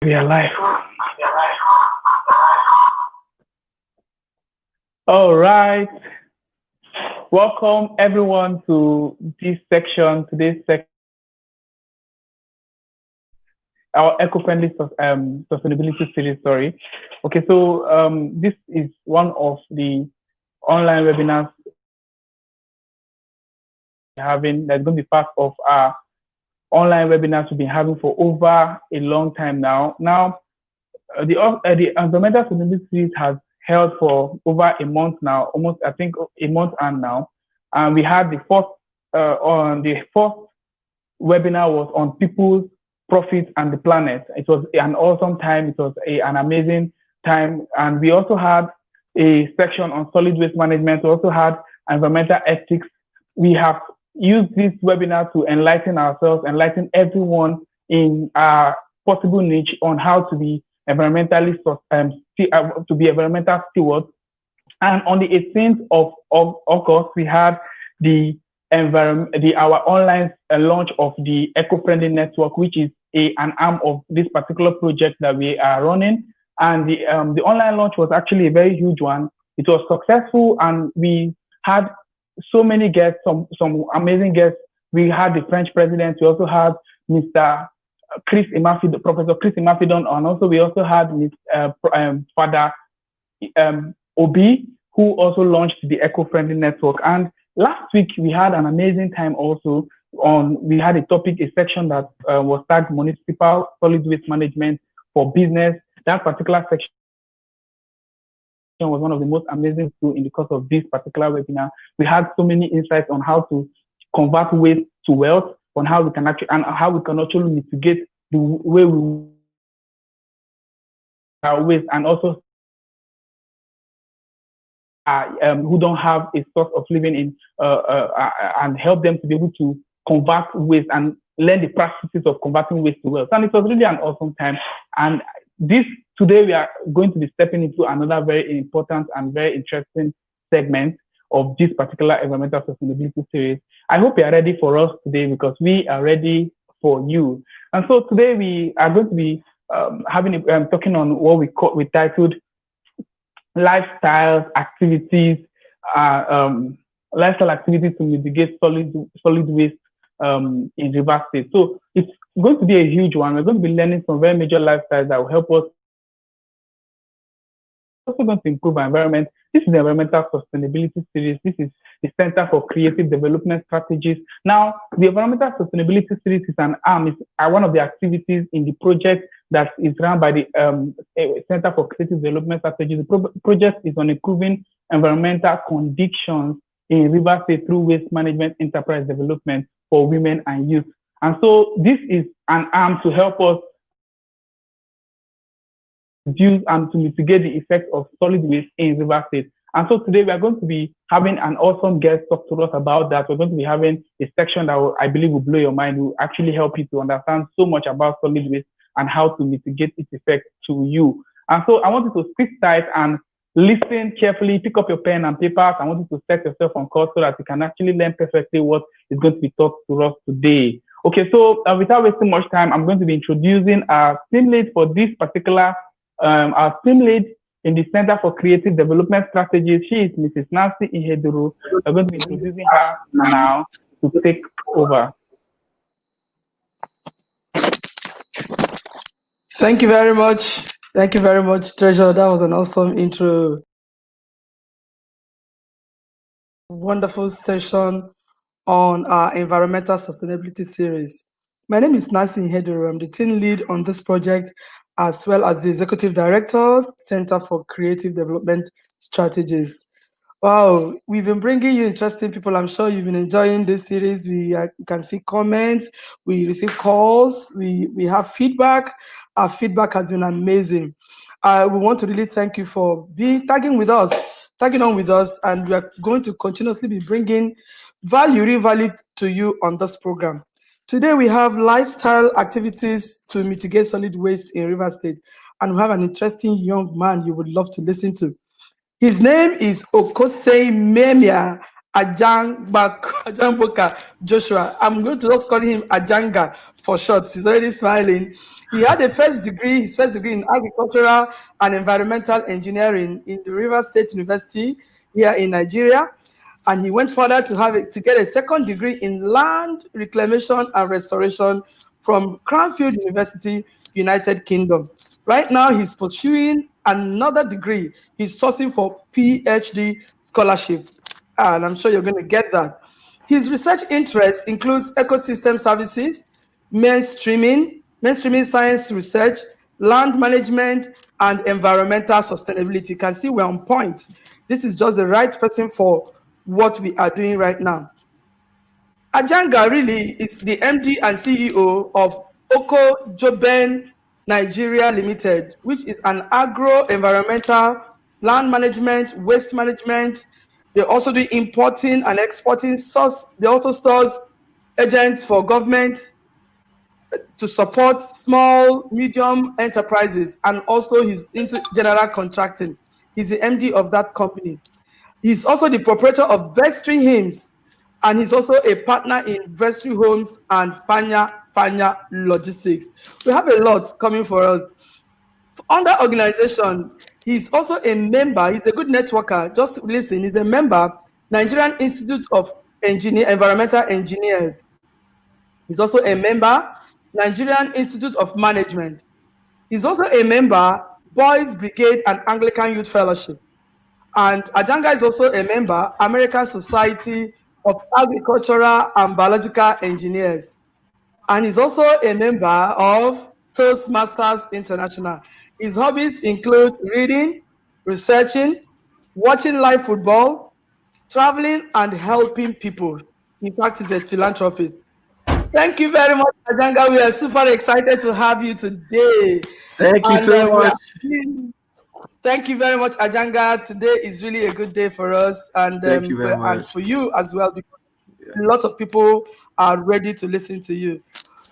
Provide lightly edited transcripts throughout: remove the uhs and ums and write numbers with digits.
We are live. All right. Welcome everyone to this section, today's section, our eco-friendly sustainability series. Sorry. Okay, so this is one of the online webinars we're having that's going to be part of our online webinars we've been having for over a long time now. The environmental sustainability series has held for over a month now, almost I think a month and now. And we had the first webinar was on people's profits and the planet. It was an awesome time. It was an amazing time. And we also had a section on solid waste management. We also had environmental ethics. We have used this webinar to enlighten ourselves, enlighten everyone in our possible niche on how to be environmental stewards. And on the 18th of August, we had our online launch of the Eco-Friendly Network, which is an arm of this particular project that we are running. And the online launch was actually a very huge one. It was successful, and we had so many guests, some amazing guests. We had the French president. We also had Mr. Professor Chris Imafidon, and also we also had Father Obi, who also launched the Eco-Friendly Network. And last week we had an amazing time also we had a section that was tagged municipal solid waste management for business. That particular section was one of the most amazing too in the course of this particular webinar. We had so many insights on how to convert waste to wealth, on how we can actually mitigate the way we waste, and also who don't have a source of living in and help them to be able to convert waste and learn the practices of converting waste to wealth. And it was really an awesome time. And today we are going to be stepping into another very important and very interesting segment of this particular environmental sustainability series. I hope you are ready for us today, because we are ready for you. And so today we are going to be talking on what we titled lifestyle activities to mitigate solid waste in Rivers State. So it's going to be a huge one. We're going to be learning some very major lifestyles that will help us also going to improve our environment. This is the Environmental Sustainability Series. This is the Center for Creative Development Strategies. Now, the Environmental Sustainability Series is one of the activities in the project that is run by the Center for Creative Development Strategies. The project is on improving environmental conditions in Rivers State through waste management enterprise development for women and youth. And so this is an arm to help us reduce and to mitigate the effects of solid waste in Rivers State. And so today we are going to be having an awesome guest talk to us about that. We're going to be having a section that I believe will blow your mind, will actually help you to understand so much about solid waste and how to mitigate its effects to you. And so I want you to sit tight and listen carefully, pick up your pen and papers. I want you to set yourself on course so that you can actually learn perfectly what is going to be taught to us today. Okay, so without wasting much time, I'm going to be introducing our team lead for this particular our team lead in the Center for Creative Development Strategies. She is Mrs. Nancy Iheduru. We're going to be introducing her now to take over. Thank you very much. Thank you very much, Treasure. That was an awesome intro. Wonderful session on our environmental sustainability series. My name is Nancy Iheduru. I'm the team lead on this project, as well as the Executive Director, Center for Creative Development Strategies. Wow, we've been bringing you interesting people. I'm sure you've been enjoying this series. We can see comments, we receive calls, we have feedback. Our feedback has been amazing. We want to really thank you for tagging on with us, and we are going to continuously be bringing real value to you on this program. Today we have lifestyle activities to mitigate solid waste in Rivers State, and we have an interesting young man you would love to listen to. His name is Okosei Memia, Ajangboka Joshua. I'm going to just call him Ajanga for short. He's already smiling. He had his first degree in agricultural and environmental engineering in the Rivers State University here in Nigeria. And he went further to get a second degree in land reclamation and restoration from Cranfield University, United Kingdom. Right now, he's pursuing another degree. He's sourcing for PhD scholarship, and I'm sure you're going to get that. His research interests includes ecosystem services, mainstreaming science research, land management, and environmental sustainability. You can see we're on point. This is just the right person for what we are doing right now. Ajanga really is the MD and CEO of Oko Joben Nigeria Limited, which is an agro-environmental, land management, waste management. They also do importing and exporting source. They also stores agents for government to support small, medium enterprises, and also he's into general contracting. He's the MD of that company. He's also the proprietor of Vestry Homes, and he's also a partner in Vestry Homes and Fanya Logistics. We have a lot coming for us. Under organization, he's also a member, he's a good networker. Just listen, he's a member, Nigerian Institute of Environmental Engineers. He's also a member, Nigerian Institute of Management. He's also a member, Boys Brigade and Anglican Youth Fellowship. And Ajanga is also a member, American Society of Agricultural and Biological Engineers. And he's also a member of Toastmasters International. His hobbies include reading, researching, watching live football, traveling, and helping people. In fact, he's a philanthropist. Thank you very much, Ajanga. We are super excited to have you today. Thank you so much. Thank you very much, Ajanga. Today is really a good day for us and for you as well, because a lot of people are ready to listen to you.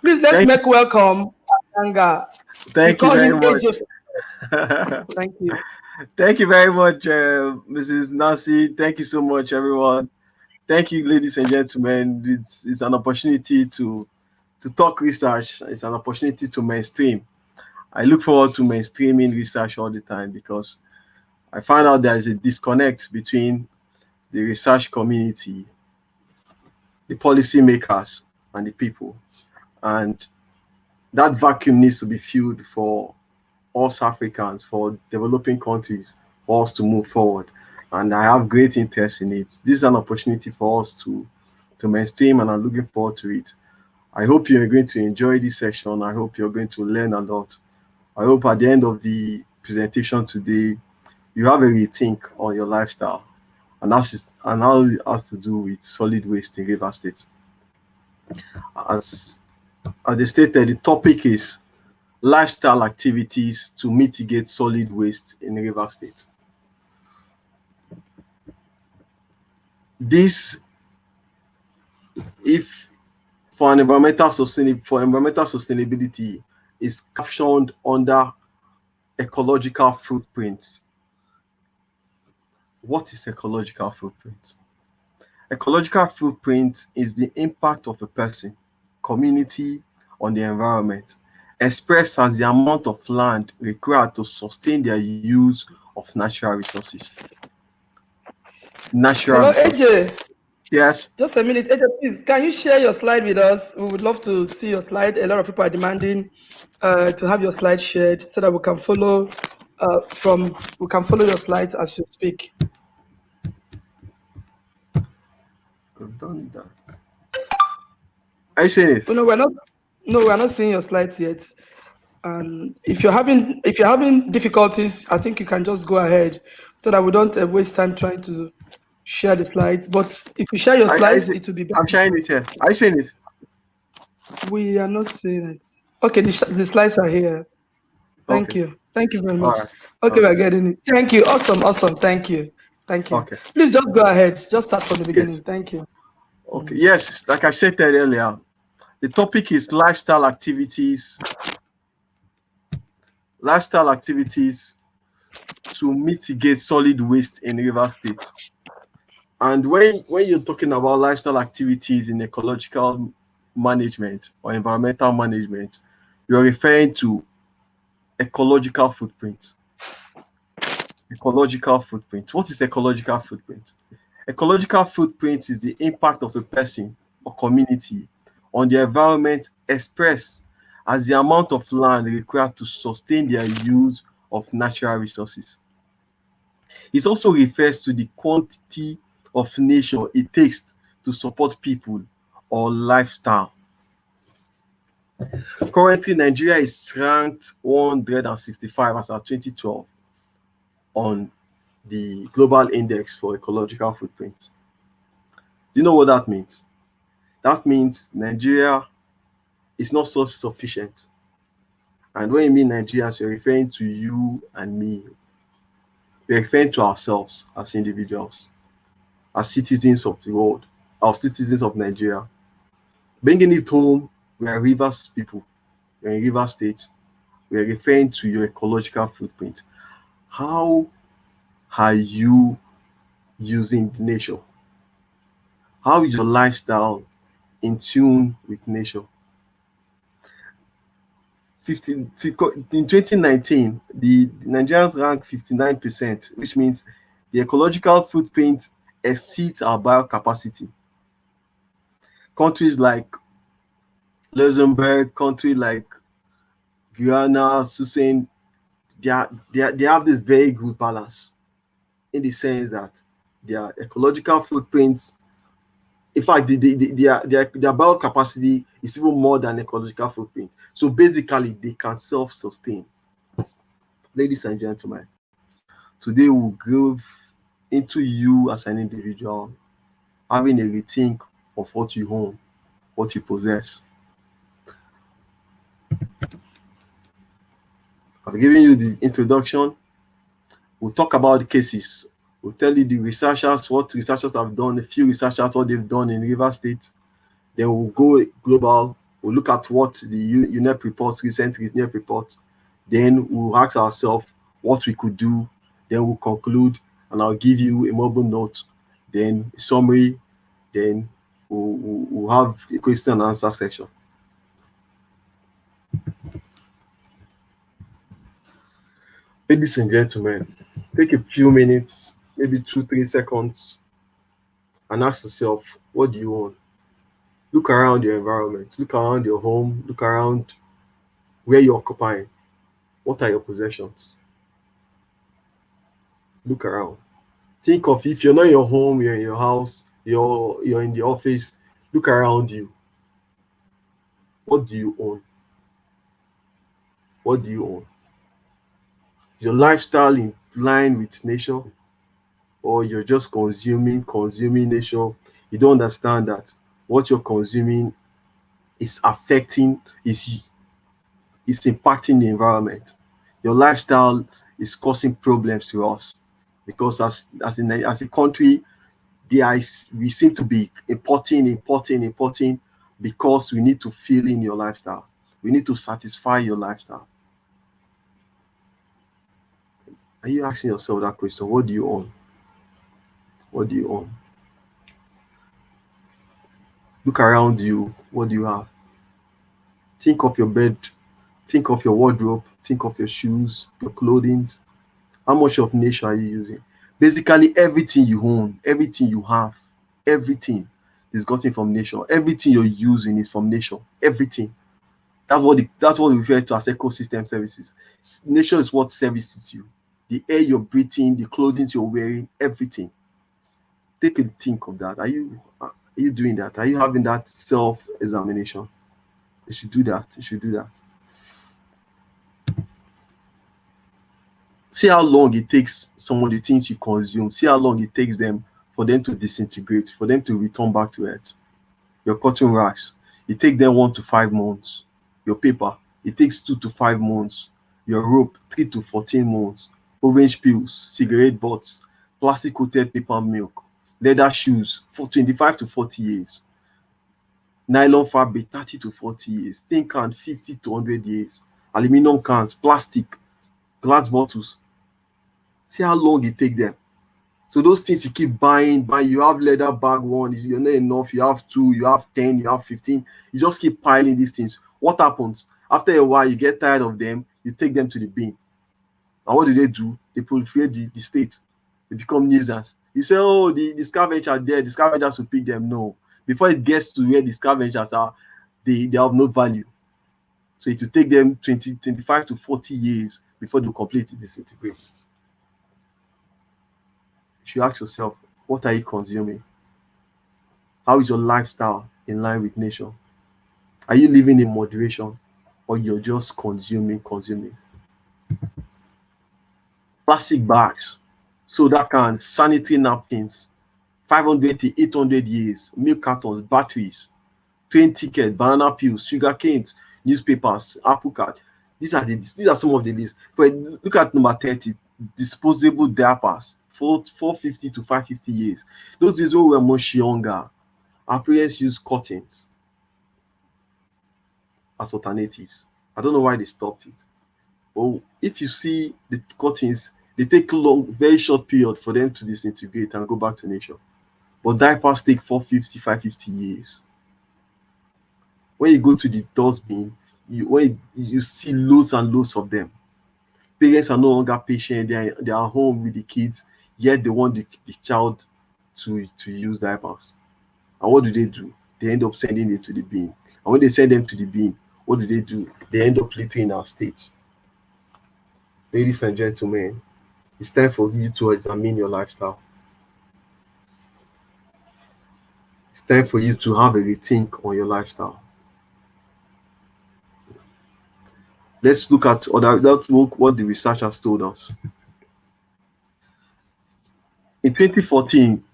Please let's make welcome Ajanga. Thank you very much. Thank you. Thank you very much, Mrs. Nancy. Thank you so much, everyone. Thank you, ladies and gentlemen. It's an opportunity to talk research. It's an opportunity to mainstream. I look forward to mainstreaming research all the time because I find out there's a disconnect between the research community, the policymakers, and the people. And that vacuum needs to be filled for us Africans, for developing countries, for us to move forward. And I have great interest in it. This is an opportunity for us to mainstream, and I'm looking forward to it. I hope you're going to enjoy this session. I hope you're going to learn a lot. I hope at the end of the presentation today, you have a rethink on your lifestyle, and how it has to do with solid waste in Rivers State. As they stated, the topic is lifestyle activities to mitigate solid waste in Rivers State. This, if for environmental sustainability, is captioned under ecological footprints. What is ecological footprint? Ecological footprint is the impact of a person, community on the environment, expressed as the amount of land required to sustain their use of natural resources. Hello, AJ. Yes. Just a minute, AJ, please. Can you share your slide with us? We would love to see your slide. A lot of people are demanding to have your slide shared so that we can follow your slides as you speak. I've done that. Are you seeing it? No, we're not seeing your slides yet. And if you're having difficulties, I think you can just go ahead so that we don't waste time trying to share the slides. But if you share your slides, it will be better. I'm sharing it here. Are you seeing it? We are not seeing it. Okay, the slides are here. Thank you very much. Right. Okay, we're getting it. Thank you. Awesome. Thank you. Okay. Please just go ahead. Just start from the beginning. Yes. Thank you. Okay. Yes, like I said earlier, the topic is lifestyle activities to mitigate solid waste in Rivers State. And when you're talking about lifestyle activities in ecological management or environmental management, you're referring to ecological footprint. Ecological footprint. What is ecological footprint? Ecological footprint is the impact of a person or community on the environment expressed as the amount of land required to sustain their use of natural resources. It also refers to the quantity of nature it takes to support people or lifestyle. Currently, Nigeria is ranked 165 as of 2012 on the Global Index for Ecological Footprint. Do you know what that means? That means Nigeria is not self-sufficient. And when you mean Nigeria, you're referring to you and me. We're referring to ourselves as individuals, as citizens of the world, as citizens of Nigeria. Bringing it home, we are Rivers people. We're in Rivers State. We're referring to your ecological footprint. How are you using nature? How is your lifestyle in tune with nature? In 2019, the Nigerians ranked 59%, which means the ecological footprint exceeds our biocapacity. Countries like Luxembourg, countries like Guyana, Susan, they have this very good balance in the sense that their ecological footprints, in fact, their biocapacity is even more than ecological footprint. So basically, they can self-sustain. Ladies and gentlemen, today we'll go into you as an individual, having a rethink of what you own, what you possess. I've given you the introduction. We'll talk about the cases. We'll tell you the researchers, what researchers have done, a few researchers, what they've done in River State. Then we'll go global. We'll look at what the UNEP reports, recent UNEP reports. Then we'll ask ourselves what we could do. Then we'll conclude, and I'll give you a mobile note, then a summary. Then we'll have a question and answer section. Ladies and gentlemen, take a few minutes, maybe 2-3 seconds, and ask yourself, what do you want? Look around your environment, look around your home, look around where you're occupying. What are your possessions? Look around. Think of, if you're not in your home, you're in your house, you're in the office, look around you. What do you own? What do you own? Is your lifestyle in line with nature? Or you're just consuming nature? You don't understand that what you're consuming is affecting, is impacting the environment. Your lifestyle is causing problems to us because as a country, we seem to be importing because we need to fill in your lifestyle. We need to satisfy your lifestyle. Are you asking yourself that question? What do you own? What do you own? Look around you. What do you have? Think of your bed. Think of your wardrobe. Think of your shoes, your clothing. How much of nature are you using? Basically, everything you own, everything you have, everything is gotten from nature. Everything you're using is from nature. Everything. That's what we refer to as ecosystem services. Nature is what services you. The air you're breathing, the clothing you're wearing, everything. Take a think of that. Are you doing that? Are you having that self-examination? You should do that. You should do that. See how long it takes some of the things you consume. See how long it takes them for them to disintegrate, for them to return back to earth. Your cotton rags, it takes them 1 to 5 months. Your paper, it takes 2 to 5 months. Your rope, 3 to 14 months. Orange peels, cigarette butts, plastic coated paper milk, leather shoes for 25 to 40 years. Nylon fabric, 30 to 40 years. Tin can, 50 to 100 years. Aluminum cans, plastic, glass bottles. See how long it takes them. So those things you keep buying, you have leather bag one, you're not enough, you have two, you have 10, you have 15, you just keep piling these things. What happens? After a while, you get tired of them, you take them to the bin. And what do? They proliferate the state. They become nuisance. You say, oh, the scavengers are there, the scavengers will pick them. No. Before it gets to where the scavengers are, they have no value. So it will take them 25 to 40 years before they complete disintegrate. You should ask yourself, what are you consuming? How is your lifestyle in line with nature? Are you living in moderation, or you're just consuming? Plastic bags, soda cans, sanitary napkins, 500 to 800 years, milk cartons, batteries, train tickets, banana peels, sugar canes, newspapers, apple card. These are some of the lists. But look at number 30, disposable diapers, 450 to 550 years. Those days when we were much younger, our parents used cottons as alternatives. I don't know why they stopped it. But if you see the cottons, they take long, very short period for them to disintegrate and go back to nature. But diapers take 450, 550 years. When you go to the dustbin, when you see loads and loads of them. Parents are no longer patient. They are home with the kids, yet they want the child to use diapers. And what do? They end up sending it to the bin. And when they send them to the bin, what do? They end up littering our state. Ladies and gentlemen, it's time for you to examine your lifestyle. It's time for you to have a rethink on your lifestyle. Let's look at what the research has told us. In 2014,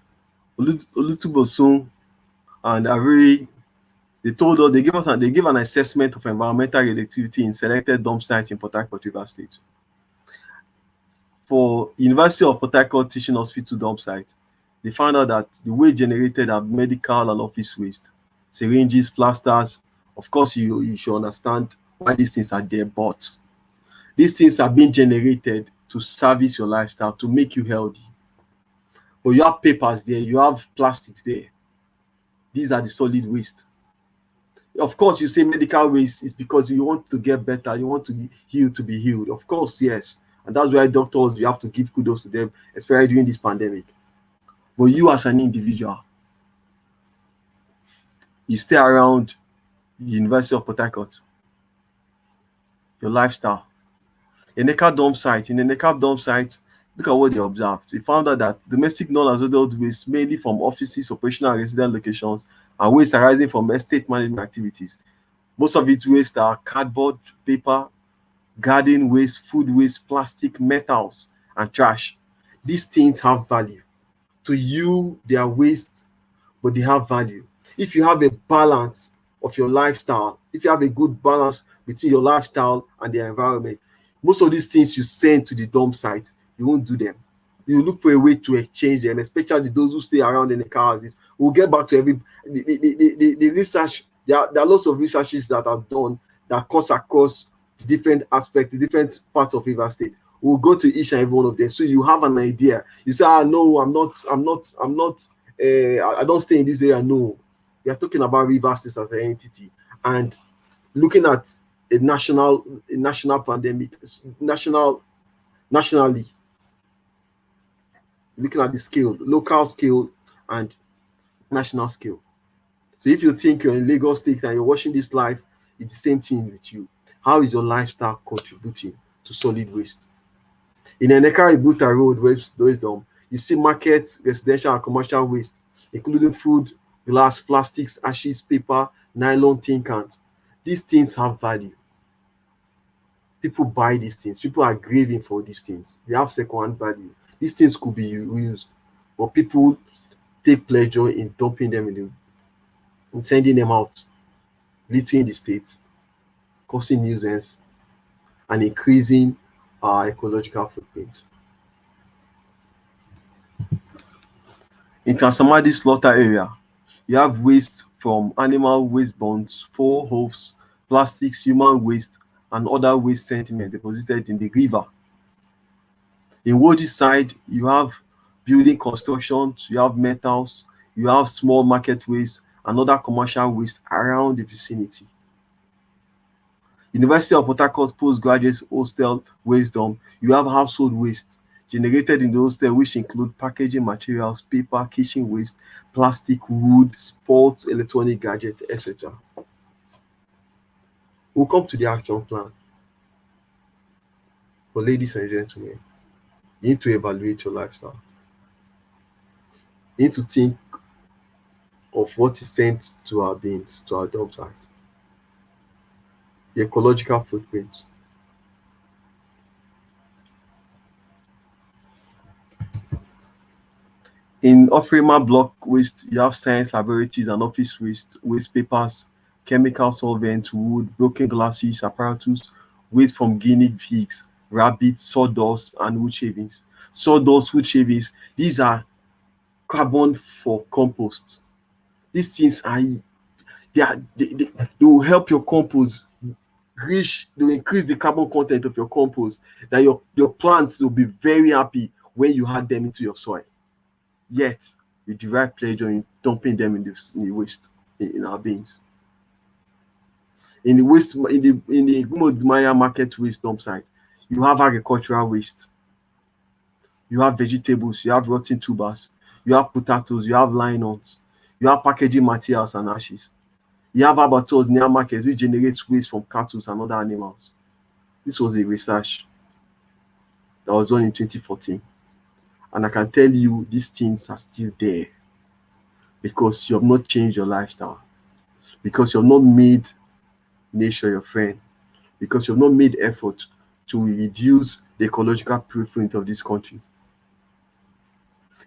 Olutubosun and Avery, they gave an assessment of environmental radioactivity in selected dump sites in Port Harcourt, Rivers State. For University of Port Harcourt Teaching Hospital dump site, they found out that the waste generated are medical and office waste, syringes, plasters. Of course, you should understand why these things are there, but these things are being generated to service your lifestyle, to make you healthy. But you have papers there, you have plastics there. These are the solid waste. Of course, you say medical waste is because you want to get better, you want to be healed. Of course, yes. And that's why doctors, you have to give kudos to them, especially during this pandemic. But you as an individual, you stay around the University of Port Harcourt, your lifestyle. In the NECAP dump site, look at what they observed. They found out that domestic non-hazardous waste, mainly from offices, operational and resident locations, and waste arising from estate management activities. Most of it waste are cardboard, paper, garden waste, food waste, plastic, metals, and trash. These things have value. To you, they are waste, but they have value. If you have a balance of your lifestyle, if you have a good balance between your lifestyle and the environment, most of these things you send to the dump site, you won't do them. You look for a way to exchange them, especially those who stay around in the houses. We'll get back to the research. There are lots of researches that are done that cuts across the different aspects, the different parts of Rivers State. We'll go to each and every one of them, so you have an idea. You say, no, I don't stay in this area. No, we are talking about Rivers State as an entity, and looking at a national pandemic, nationally, looking at the scale, local scale and national scale. So if you think you're in Lagos State and you're watching this live, it's the same thing with you. How is your lifestyle contributing to solid waste? In Eneka Ibuta Road, Wisdom, you see markets, residential and commercial waste, including food, glass, plastics, ashes, paper, nylon, tin cans. These things have value. People buy these things. People are craving for these things. They have second-hand value. These things could be reused, but people take pleasure in dumping them in sending them out, littering the state, causing nuisance, and increasing our ecological footprint. In Transamadi slaughter area, you have waste from animal waste bones, four hoofs, plastics, human waste, and other waste sediment deposited in the river. In Woji side, you have building constructions, you have metals, you have small market waste and other commercial waste around the vicinity. University of Port Harcourt postgraduate hostel waste dump, you have household waste generated in the hostel, which include packaging materials, paper, kitchen waste, plastic, wood, sports, electronic gadgets, etc. We'll come to the action plan. But ladies and gentlemen, you need to evaluate your lifestyle. You need to think of what is sent to our beings, to our dump site. The ecological footprint. In Ofrima block waste, you have science laboratories and office waste papers, chemical solvents, wood, broken glasses, apparatus, waste from guinea pigs, rabbits, sawdust, and wood shavings. Sawdust, wood shavings, these are carbon for compost. These things are they will help your compost reach, they will increase the carbon content of your compost, that your plants will be very happy when you add them into your soil. Yet we derive pleasure in dumping them in the waste in our bins. In the waste in the Gumodumaya market waste dump site, you have agricultural waste, you have vegetables, you have rotten tubers, you have potatoes, you have lions, you have packaging materials and ashes. You have abattoirs near markets which generates waste from cattle and other animals. This was a research that was done in 2014. And I can tell you these things are still there because you have not changed your lifestyle, because you have not made nature your friend, because you have not made effort to reduce the ecological footprint of this country.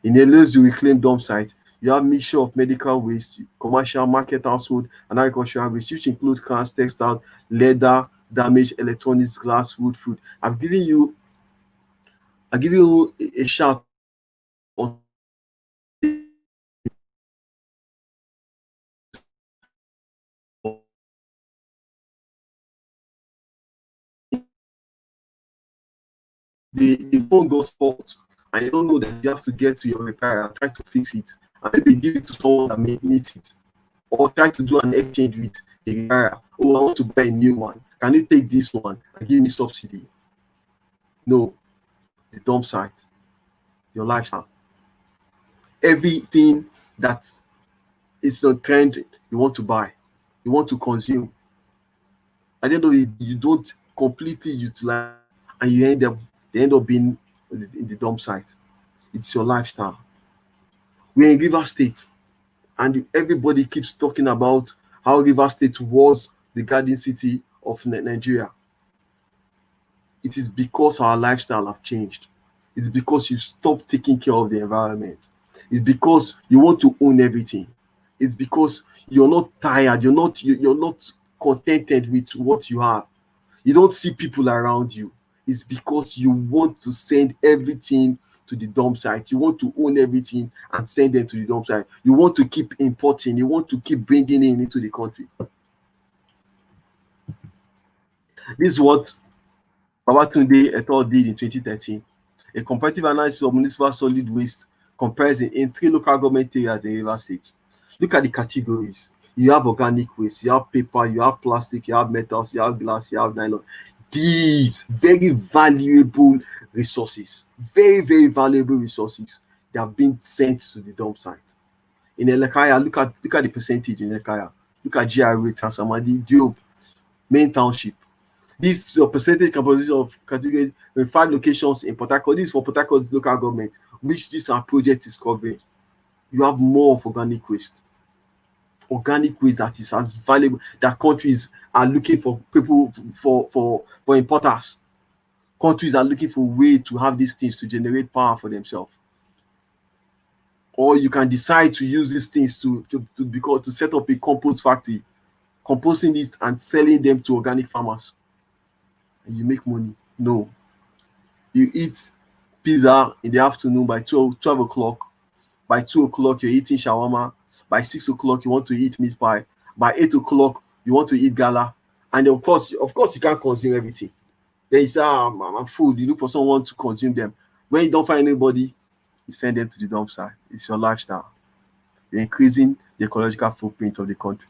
In a lazy reclaimed dump site, you have mixture of medical waste, commercial, market, household, and agricultural waste, which include cars, textiles, leather, damaged electronics, glass, wood, food. I've given you a shout on the phone goes fault and you don't know that you have to get to your repairer and try to fix it, and maybe give it to someone that needs it, or try to do an exchange with the repairer. Oh, I want to buy a new one. Can you take this one and give me subsidy? No, the dump site, your lifestyle, everything that is a trend you want to buy, you want to consume. At the end of it, you don't completely utilize, and they end up being in the dump site. It's your lifestyle. We're in River State, and everybody keeps talking about how River State was the garden city of Nigeria. It is because our lifestyle have changed. It's because you stopped taking care of the environment. It's because you want to own everything. It's because you're not tired. You're not contented with what you have. You don't see people around you. It's because you want to send everything to the dump site. You want to own everything and send them to the dump site. You want to keep importing. You want to keep bringing in into the country. This is what Babatunde et al. Did in 2013. A comparative analysis of municipal solid waste comparison in 3 local government areas in River State. Look at the categories. You have organic waste, you have paper, you have plastic, you have metals, you have glass, you have nylon. These very valuable resources, very, very valuable resources, they have been sent to the dump site. In Elekaya, look at the percentage in Elekaya. Look at GRA, Transamadi, Diob, Main Township. This is a percentage composition of category with 5 locations in Port Harcourt. This is for Port Harcourt's local government, which this our project is covering. You have more of organic waste. Organic waste that is as valuable, that countries are looking for people for importers. Countries are looking for a way to have these things to generate power for themselves. Or you can decide to use these things to set up a compost factory, composting this and selling them to organic farmers. And you make money. No. You eat pizza in the afternoon by 12 o'clock. By 2 o'clock, you're eating shawarma. By 6 o'clock, you want to eat meat pie. By 8 o'clock, you want to eat gala. And of course, you can't consume everything. Then you say, I'm full. You look for someone to consume them. When you don't find anybody, you send them to the dump site. It's your lifestyle. You're increasing the ecological footprint of the country.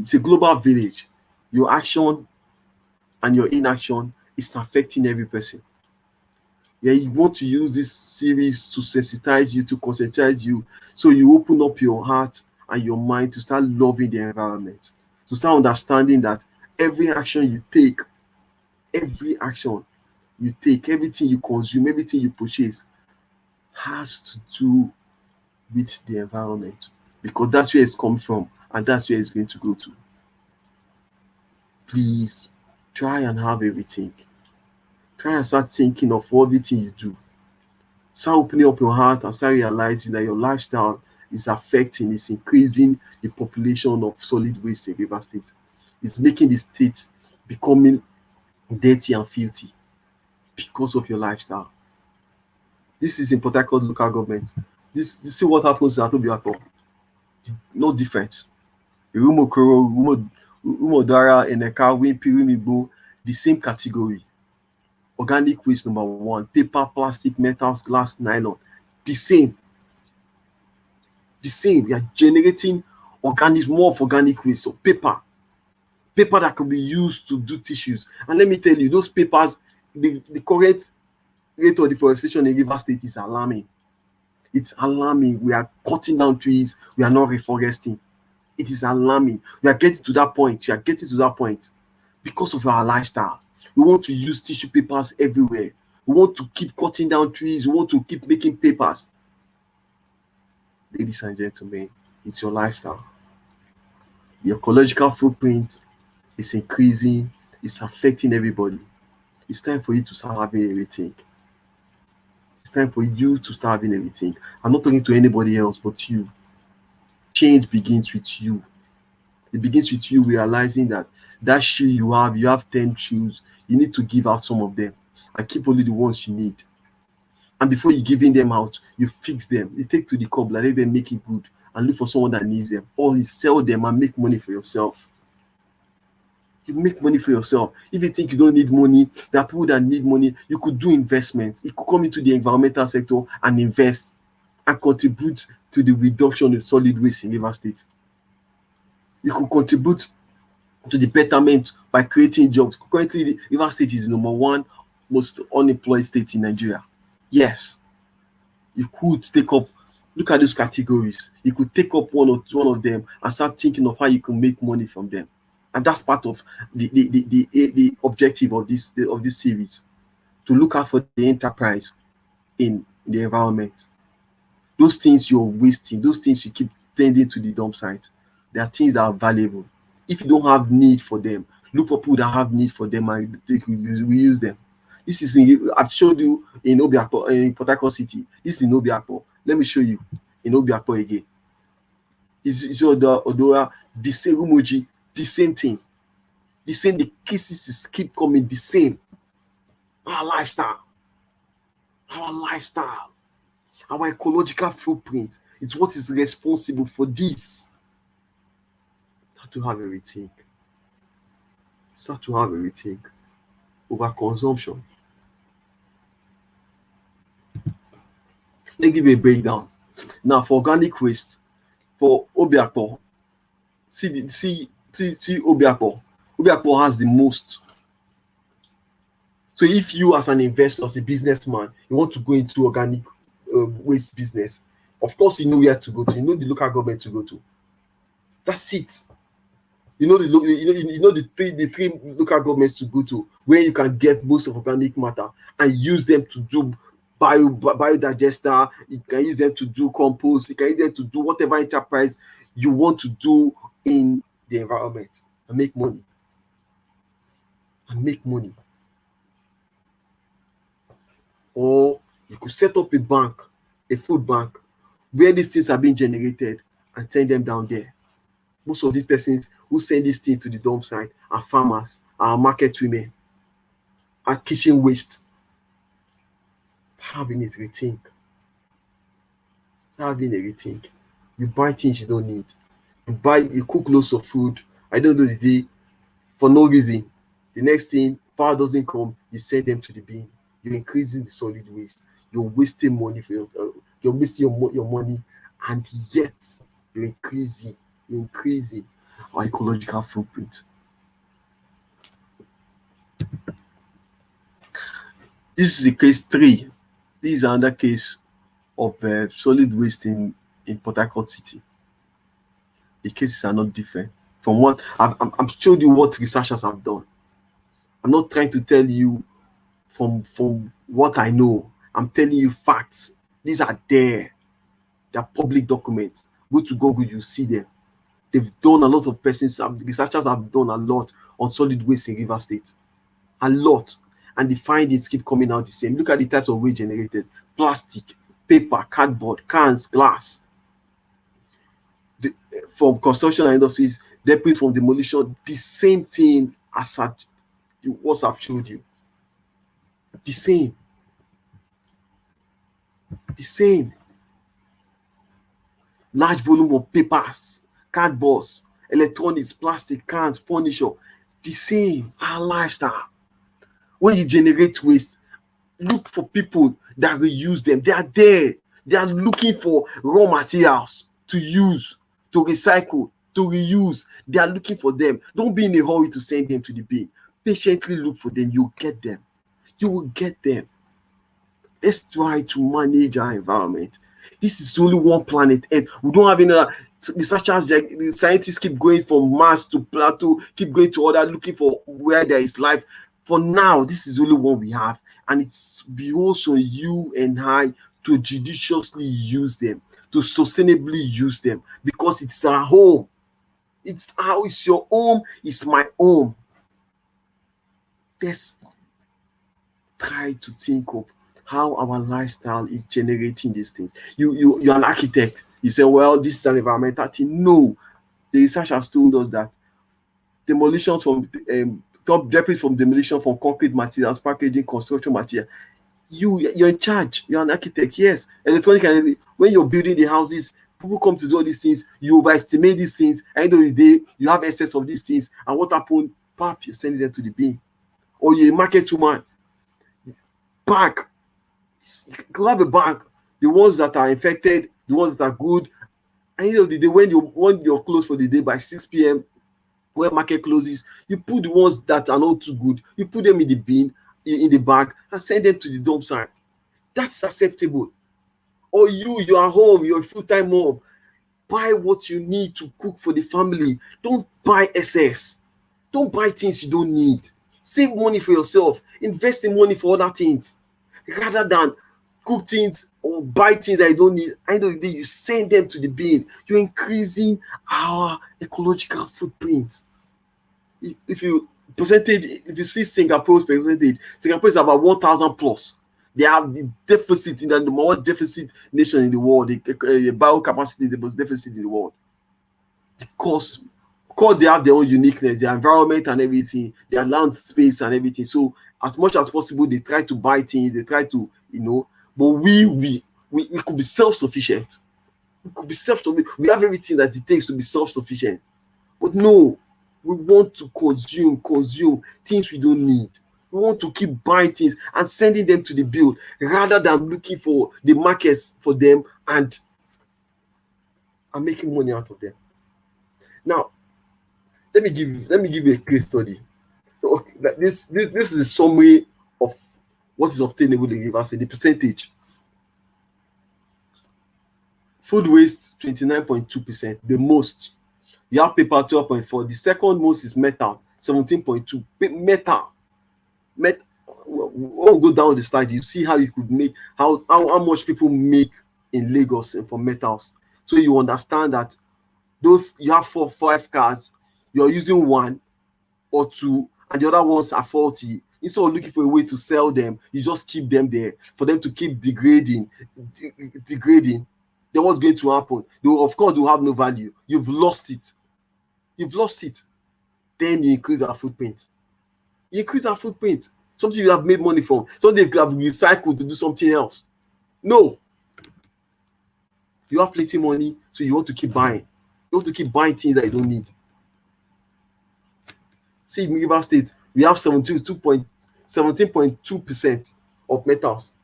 It's a global village. Your action and your inaction is affecting every person. Yeah, you want to use this series to sensitize you, to conscientize you, so you open up your heart and your mind to start loving the environment, to start understanding that every action you take, everything you consume, everything you purchase has to do with the environment, because that's where it's come from and that's where it's going to go to. Please try and have everything. Try and start thinking of everything you do. Start opening up your heart and start realizing that your lifestyle is affecting, is increasing the population of solid waste in Rivers State. It's making the state becoming dirty and filthy because of your lifestyle. This is in Port Harcourt local government. This is what happens at Obiapo. No difference. Rumokoro, Rumodara, Eneka, Wimpi, Wimibo, the same category. Organic waste number one, paper, plastic, metals, glass, nylon, the same. We are generating more of organic waste. So paper that can be used to do tissues. And let me tell you, those papers, the current rate of deforestation in Rivers State is alarming. It's alarming. We are cutting down trees. We are not reforesting. It is alarming. We are getting to that point. Because of our lifestyle. We want to use tissue papers everywhere. We want to keep cutting down trees. We want to keep making papers. Ladies and gentlemen, it's your lifestyle. Your ecological footprint is increasing. It's affecting everybody. It's time for you to start having a rethink. It's time for you to start having a rethink. I'm not talking to anybody else but you. Change begins with you. It begins with you realizing that shoe you have 10 shoes. You need to give out some of them and keep only the ones you need. And before you giving them out, you fix them. You take to the cobbler, let them make it good, and look for someone that needs them. Or you sell them and make money for yourself. You make money for yourself. If you think you don't need money, there are people that need money. You could do investments. You could come into the environmental sector and invest and contribute to the reduction of solid waste in Rivers State. You could contribute to the betterment by creating jobs. Currently, Rivers State is the number one most unemployed state in Nigeria. Yes, you could take up, look at those categories. You could take up one of them and start thinking of how you can make money from them. And that's part of the objective of this series, to look out for the enterprise in the environment. Those things you're wasting, those things you keep tending to the dump site, they are things that are valuable. If you don't have need for them, look for people that have need for them and we use them. This is I've showed you in Obiapo, in Port Harcourt City. This is in Obiapo. Let me show you in Obiapo again. It's Odora, the same Umoji, the same thing. The same, the cases keep coming the same. Our lifestyle, our ecological footprint is what is responsible for this. Start to have a rethink. Over consumption. Let me give you a breakdown. Now, for organic waste, for Obiapo, see Obiapo. Obiapo has the most. So if you as an investor, as a businessman, you want to go into organic waste business, of course you know where to go to. You know the local government to go to. That's it. You know the three local governments to go to where you can get most of organic matter and use them to do biodigester. You can use them to do compost. You can use them to do whatever enterprise you want to do in the environment and make money. Or you could set up a bank, a food bank, where these things are being generated and send them down there. Most of these persons who send these things to the dump site are farmers, are market women, are kitchen waste. Start having a rethink. You buy things you don't need. You cook loads of food. I don't know the day for no reason. The next thing, power doesn't come, you send them to the bin. You're increasing the solid waste. you're wasting money for you're wasting your money, and yet you're increasing our ecological footprint. This is the case 3. This is another case of solid waste in Port Harcourt City. The cases are not different from what I'm showing you what researchers have done. I'm not trying to tell you from what I know. I'm telling you facts. These are there. They're public documents. Go to Google, you see them. They've done a lot of persons. Researchers have done a lot on solid waste in Rivers State. A lot. And the findings keep coming out the same. Look at the types of waste generated: plastic, paper, cardboard, cans, glass. From construction and industries, debris from demolition, the same thing as what I've showed you. The same. Large volume of papers, cardboards, electronics, plastic, cans, furniture. The same. Our lifestyle. When you generate waste, look for people that will use them. They are there. They are looking for raw materials to use, to recycle, to reuse. They are looking for them. Don't be in a hurry to send them to the bin. Patiently look for them. You'll get them. You will get them. Let's try to manage our environment. This is only one planet Earth. We don't have any researchers. The scientists keep going from Mars to Plato, keep going to other, looking for where there is life. For now, this is only one we have, and it's beholds on you and I to judiciously use them, to sustainably use them, because it's our home. It's your home, it's my home. Let's try to think of how our lifestyle is generating these things. You're an architect. You say, well, this is an environmental thing. No, the research has told us that demolitions from top debris from demolition from concrete materials, packaging, construction material. You're in charge. You're an architect. Yes, electronic energy. When you're building the houses, people come to do all these things. You overestimate these things. At the end of the day, you have excess of these things. And what happened? Pap, you're sending them to the bin. Or you're a market woman. Bank. You have a bank. The ones that are infected, the ones that are good. And you know the day when you're closed for the day by 6 p.m. when market closes, you put the ones that are not too good, you put them in the bin, in the bag, and send them to the dump site. That's acceptable. Or you're home, you're a full-time mom. Buy what you need to cook for the family. Don't buy excess. Don't buy things you don't need. Save money for yourself. Invest in money for other things. Rather than cook things or buy things that you don't need. At the end of the day, you send them to the bin. You're increasing our ecological footprint. If you see Singapore's percentage, Singapore is about 1,000 plus. They have the deficit in the more deficit nation in the world, the bio capacity, the most deficit in the world. Because they have their own uniqueness, their environment and everything, their land space and everything. So as much as possible, they try to buy things, they try to, but we could be self-sufficient. We could be self-sufficient. We have everything that it takes to be self-sufficient. But no, we want to consume things we don't need. We want to keep buying things and sending them to the bill rather than looking for the markets for them and making money out of them. Now, let me give you a case study. So, okay, this is a summary of what is obtainable in Rivers State, the percentage. Food waste 29.2%, the most. You have paper 12.4. The second most is metal 17.2. Metal. We'll go down the slide. You see how you could make how much people make in Lagos for metals. So you understand that those you have 4-5 cars, you're using 1 or 2, and the other ones are faulty. Instead of looking for a way to sell them, you just keep them there for them to keep degrading. Then what's going to happen? Of course, they will have no value. You've lost it. Then you increase our footprint. Something you have made money from. Something you have recycled to do something else. No. You have plenty of money, so you want to keep buying. You want to keep buying things that you don't need. See, in Rivers State, we have 17.2% of metals.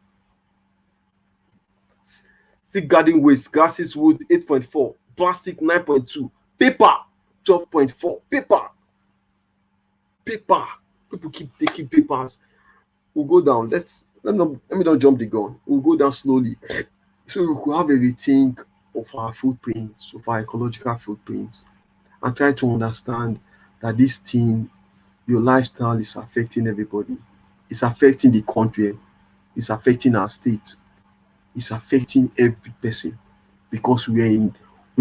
Stick garden waste, grasses, wood 8.4, plastic 9.2, paper 12.4, paper. People keep taking papers. We'll go down. Let me not jump the gun. We'll go down slowly. So we could have a rethink of our footprints, of our ecological footprints, and try to understand that this thing, your lifestyle, is affecting everybody. It's affecting the country. It's affecting our state. It's affecting every person because we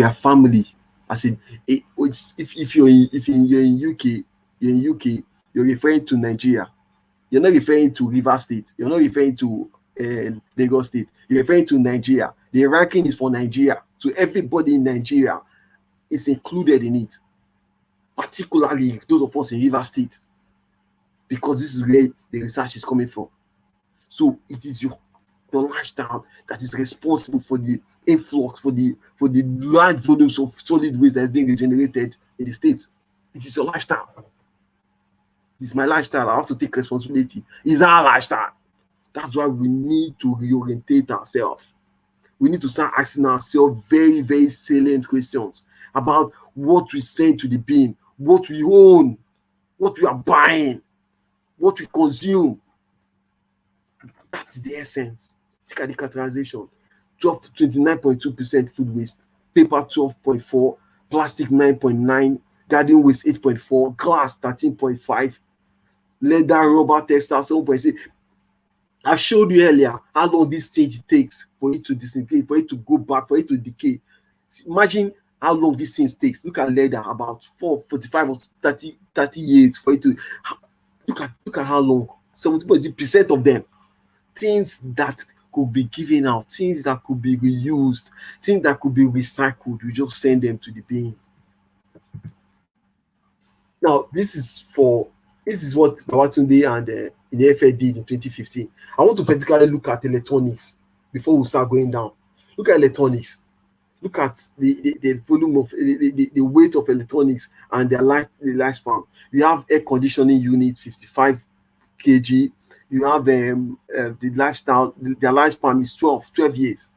are family. As in, if you're in UK, you're referring to Nigeria. You're not referring to River State. You're not referring to Lagos State. You're referring to Nigeria. The ranking is for Nigeria. So everybody in Nigeria is included in it, particularly those of us in River State, because this is where the research is coming from. So it is your lifestyle that is responsible for the influx, for the large volumes of solid waste that is being regenerated in the state. It is your lifestyle. It's my lifestyle. I have to take responsibility. It's our lifestyle. That's why we need to reorientate ourselves. We need to start asking ourselves very, very salient questions about what we send to the bin, what we own, what we are buying, what we consume. That's the essence. Look at the categorization. 29.2% food waste, paper 12.4, plastic 9.9, garden waste 8.4, glass 13.5, leather, rubber, textile 7.6. I showed you earlier how long this stage takes for it to disintegrate, for it to go back, for it to decay. Imagine how long this thing takes. Look at leather, about 45 or 30 years for it to. Look at how long. 70% of them, things that could be given out, things that could be reused, things that could be recycled. We just send them to the bin. Now, this is what Babatunde and Inefe did in 2015. I want to particularly look at electronics before we start going down. Look at electronics. Look at the volume of the weight of electronics and their lifespan. You have air conditioning unit 55 kg. You have the lifestyle. Their lifespan is 12 years.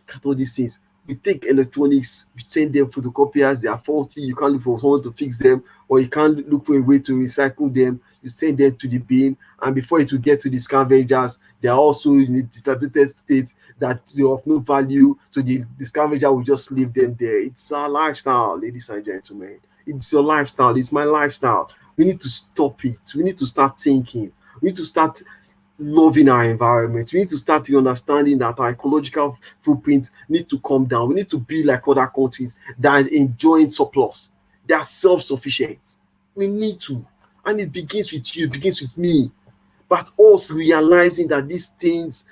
Look at all these things. You take electronics, you send them photocopiers, they are faulty, you can't look for someone to fix them, or you can't look for a way to recycle them, you send them to the bin, and before it will get to the scavengers, they are also in a dilapidated state that they are of no value, so the scavenger will just leave them there. It's our lifestyle, ladies and gentlemen. It's your lifestyle, it's my lifestyle. We need to stop it. We need to start thinking. We need to start loving our environment. We need to start understanding that our ecological footprint needs to come down. We need to be like other countries that are enjoying surplus. They are self-sufficient. We need to. And it begins with you, it begins with me. But also realizing that these things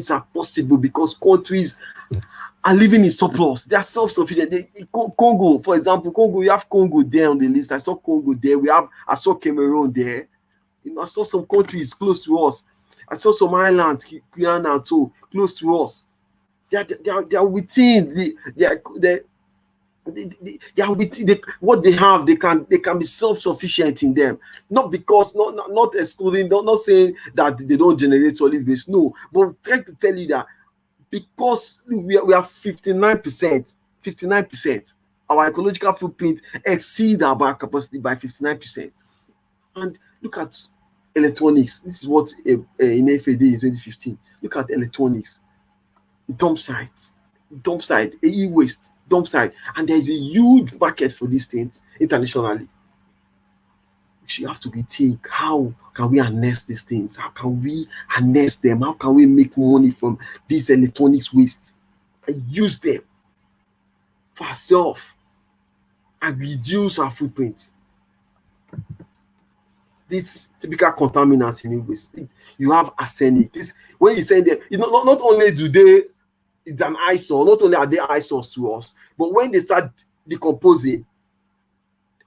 are possible because countries are living in surplus. They are self-sufficient. Congo, for example, you have Congo there on the list. I saw Congo there. I saw Cameroon there. I saw some countries close to us. I saw some islands, Guyana too, close to us. They are within what they have. They can be self-sufficient in them. Not because not excluding, not saying that they don't generate solid waste. No, but I'm trying to tell you that because we are 59%, our ecological footprint exceeds our biocapacity by 59%. And look at electronics. This is what Inefe did in 2015. Look at electronics, dump sites, e-waste, dump site, and there is a huge market for these things internationally. We have to rethink how can we harness these things? How can we harness them? How can we make money from these electronics waste and use them for ourselves and reduce our footprint? This typical contaminants in waste. You have arsenic. This when you send them, not only do they, it's an eyesore. Not only are they eyesores to us, but when they start decomposing,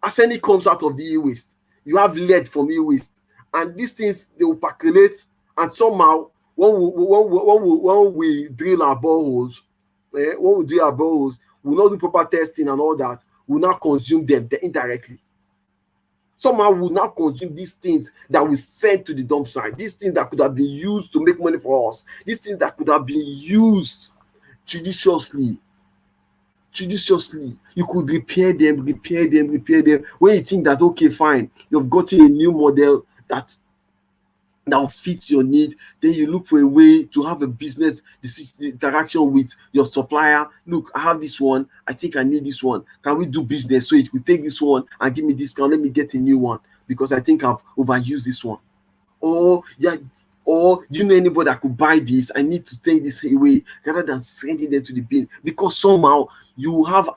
arsenic comes out of the e-waste. You have lead from e-waste, and these things they will percolate, and somehow when we drill our boreholes, we'll not do proper testing and all that. We'll not consume them indirectly. Somehow we'll now consume these things that we send to the dump site. These things that could have been used to make money for us. These things that could have been used judiciously. You could repair them. When you think that, okay, fine, you've gotten a new model that fits your need, then you look for a way to have a business interaction with your supplier. Look, I have this one, I think I need this one, can we do business? So it will take this one and give me discount, let me get a new one because I think I've overused this one. Or do you know anybody that could buy this? I need to take this away, rather than sending them to the bin, because somehow you have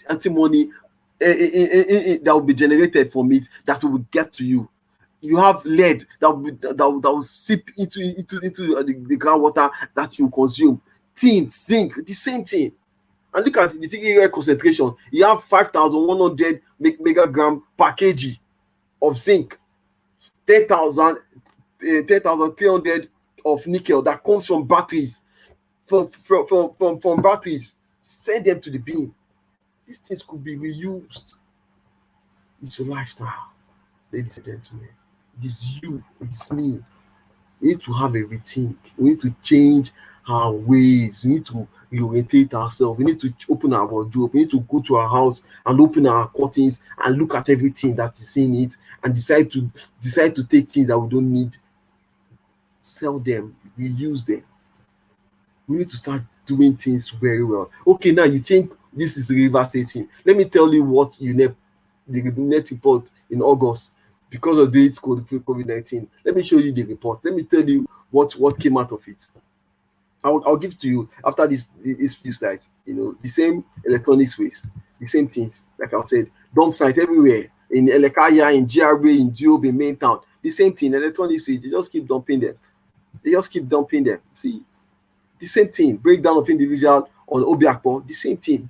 anti-money that will be generated from it that will get to you. You have lead that will seep into the groundwater that you consume. Tin, zinc, the same thing. And look at the TKA concentration. You have 5,100 megagram per kg of zinc, 10,300 of nickel that comes from batteries. From batteries. Send them to the bin. These things could be reused. It's your lifestyle, ladies and gentlemen. It is you, it's me. We need to have a rethink. We need to change our ways. We need to reorientate ourselves. We need to open our wardrobe. We need to go to our house and open our curtains and look at everything that is in it and decide to take things that we don't need, sell them, reuse them. We need to start doing things very well. Okay, now you think this is reverse. Let me tell you what the net report in August, because of the COVID-19. Let me show you the report. Let me tell you what came out of it. I'll give to you after these few slides. The same electronics waste, the same things. Like I said, dump site everywhere in Elekaya, in GRA, in Diob, in main town. The same thing. Electronics waste. They just keep dumping them. See, the same thing. Breakdown of individual on Obiakpo, the same thing.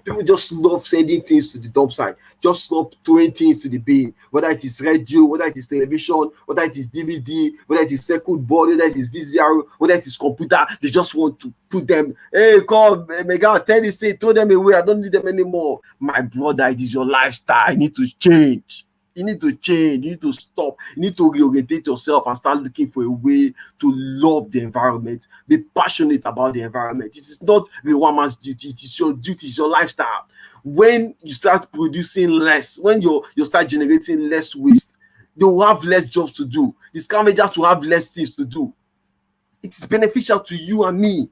People just love sending things to the dump site, just love throwing things to the bin, whether it is radio, whether it is television, whether it is DVD, whether it is circuit board, whether it is VCR, whether it is computer. They just want to put them, hey, come, Mega, tell this thing, throw them away, I don't need them anymore. My brother, it is your lifestyle. You need to change. You need to change. You need to stop. You need to reorientate yourself and start looking for a way to love the environment. Be passionate about the environment. It is not the one man's duty. It is your duty. It's your lifestyle. When you start producing less, when you start generating less waste, they will have less jobs to do. The scavengers will have less things to do. It is beneficial to you and me.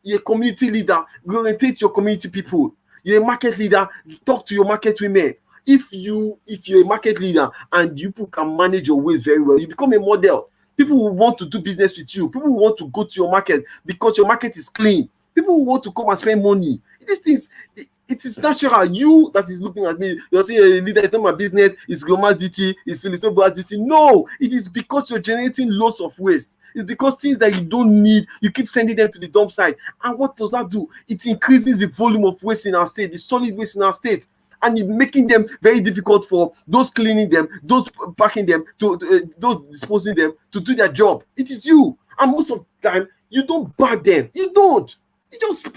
You're a community leader. Reorientate your community people. You're a market leader. Talk to your market women. If you're a market leader and you can manage your waste very well, you become a model. People will want to do business with you. People will want to go to your market because your market is clean. People will want to come and spend money. These things, it is natural. You that is looking at me, you're saying a leader, it's not my business, it's Gloma's duty, it's Philistobla's duty. No, it is because you're generating lots of waste. It's because things that you don't need, you keep sending them to the dump site. And what does that do? It increases the volume of waste in our state, the solid waste in our state. And you're making them very difficult for those cleaning them, those packing them, those disposing them to do their job. It is you. And most of the time, you don't bag them. You don't. You just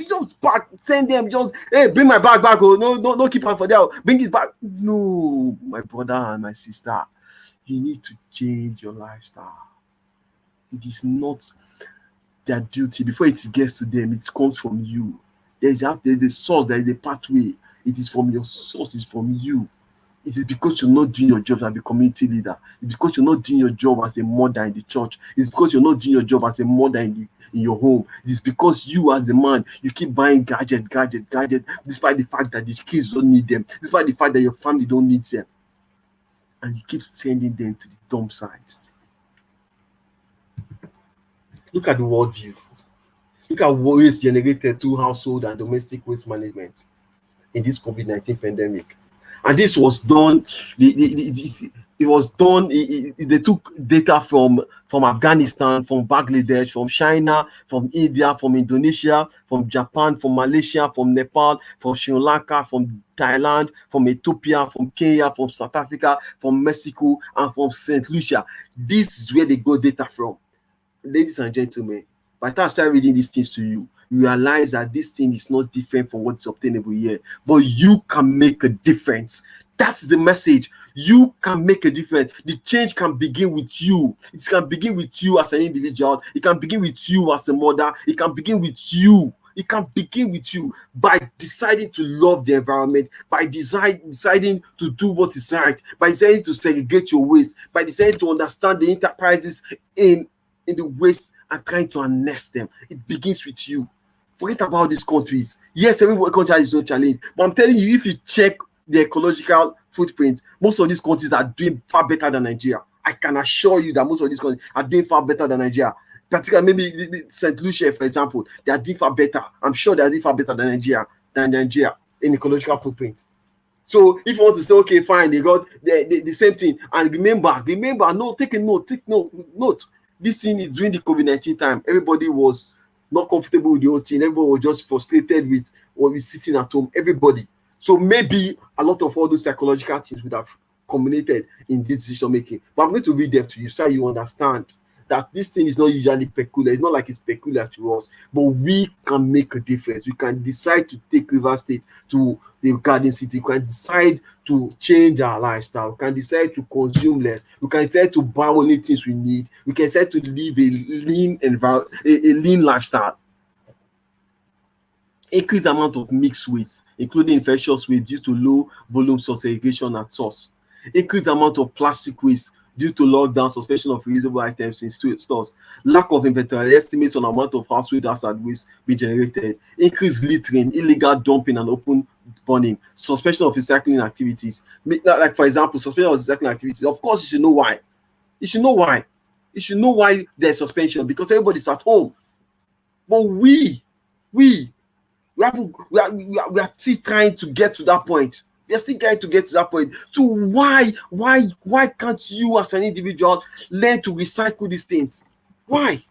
pack, send them, just, hey, bring my bag back. Oh, no, keep on for that. Bring it back. No, my brother and my sister, you need to change your lifestyle. It is not their duty. Before it gets to them, it comes from you. There's a source, there is a pathway. It is from your source, it's from you. It is because you're not doing your job as a community leader. It's because you're not doing your job as a mother in the church. It's because you're not doing your job as a mother in your home. It is because you as a man, you keep buying gadget, despite the fact that the kids don't need them, despite the fact that your family don't need them. And you keep sending them to the dump site. Look at the worldview. Look at waste generated through household and domestic waste management in this COVID-19 pandemic. And this was done, it was done, they took data from Afghanistan, from Bangladesh, from China, from India, from Indonesia, from Japan, from Malaysia, from Nepal, from Sri Lanka, from Thailand, from Ethiopia, from Kenya, from South Africa, from Mexico, and from St. Lucia. This is where they got data from. Ladies and gentlemen, by the time I start reading these things to you, you realize that this thing is not different from what's obtainable here, but you can make a difference. That's the message. You can make a difference. The change can begin with you. It can begin with you as an individual. It can begin with you as a mother. It can begin with you. It can begin with you by deciding to love the environment, by deciding to do what is right, by deciding to segregate your waste, by deciding to understand the enterprises in the waste and trying to harness them. It begins with you. Forget about these countries. Yes, every country has its own challenge, but I'm telling you, if you check the ecological footprint, most of these countries are doing far better than Nigeria. I can assure you that most of these countries are doing far better than Nigeria. Particularly maybe St. Lucia, for example, they are doing far better. I'm sure they are doing far better than Nigeria in ecological footprint. So if you want to say, okay, fine, they got the same thing, and remember, no, take note. This thing is during the COVID-19 time. Everybody was not comfortable with the whole thing. Everybody was just frustrated with what we sitting at home. Everybody. So maybe a lot of all those psychological things would have culminated in this decision making. But I'm going to read them to you so you understand that this thing is not usually peculiar. It's not like it's peculiar to us, but we can make a difference. We can decide to take River State to the Garden City. We can decide to change our lifestyle. We can decide to consume less. We can decide to buy only things we need. We can decide to live a lean lifestyle. Increased amount of mixed waste, including infectious waste due to low volumes of segregation at source. Increased amount of plastic waste due to lockdown, suspension of reusable items in stores, lack of inventory estimates on amount of household hazard waste being generated, increased littering, illegal dumping and open burning, suspension of recycling activities. Like for example, suspension of recycling activities. Of course, you should know why. You should know why there's suspension, because everybody's at home. But we are still trying to get to that point. We are still trying to get to that point. So why can't you as an individual learn to recycle these things? Why?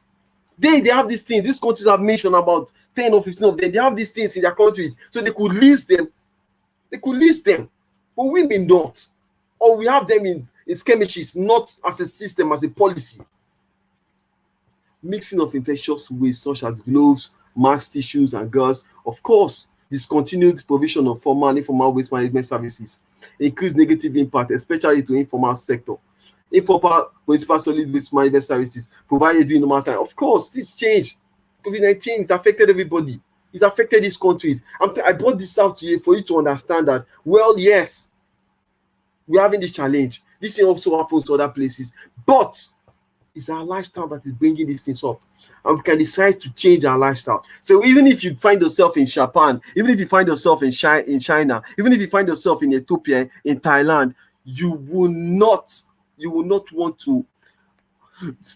They have these things. These countries have mentioned about 10 or 15 of them. They have these things in their countries. So they could list them. But women don't. Or we have them in skirmishes, not as a system, as a policy. Mixing of infectious waste such as gloves, masks, tissues, and gauze. Of course, discontinued provision of formal and informal waste management services, increased negative impact, especially to informal sector. Improper municipal solid waste management services provided during normal time. Of course, this change. COVID-19, it affected everybody. It affected these countries. I brought this out to you for you to understand that, well, yes, we're having this challenge. This thing also happens to other places. But it's our lifestyle that is bringing these things up. And we can decide to change our lifestyle. So even if you find yourself in Japan, even if you find yourself in China, even if you find yourself in Ethiopia, in Thailand, you will not want to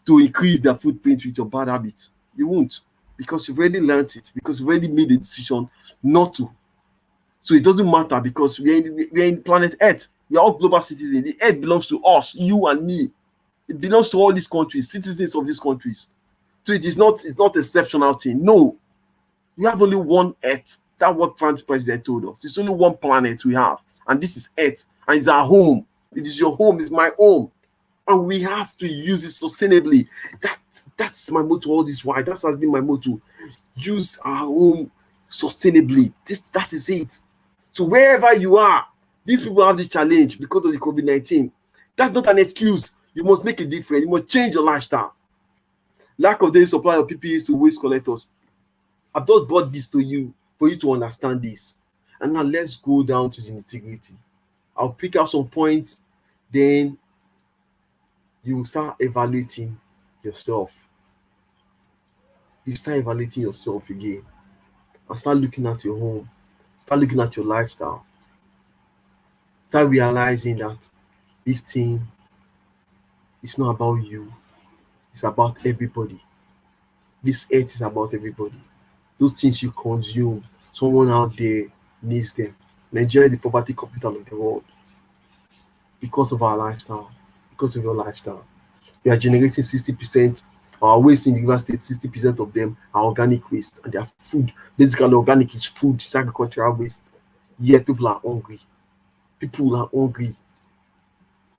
increase their footprint with your bad habits. You won't, because you've already learned it, because you've already made a decision not to. So it doesn't matter, because we're in planet Earth. We are all global citizens. The Earth belongs to us, you and me. It belongs to all these countries, citizens of these countries. So it's not exceptional thing. No, we have only one Earth. That's what France president told us. It's only one planet we have, and this is Earth, and it's our home. It is your home. It's my home, and we have to use it sustainably. That's my motto all this while. That has been my motto. Use our home sustainably. That is it. So wherever you are, these people have this challenge because of the COVID-19. That's not an excuse. You must make a difference. You must change your lifestyle. Lack of daily supply of PPEs to waste collectors. I've just brought this to you for you to understand this. And now let's go down to the nitty-gritty. I'll pick out some points, then you will start evaluating yourself. You start evaluating yourself again. And start looking at your home. Start looking at your lifestyle. Start realizing that this thing is not about you. It's about everybody. This earth is about everybody. Those things you consume, someone out there needs them. Nigeria is the poverty capital of the world because of our lifestyle, because of your lifestyle. We are generating 60%. Our waste in the River State, 60% of them are organic waste, and they are food. Basically, organic is food, it's agricultural waste. Yet people are hungry. People are hungry.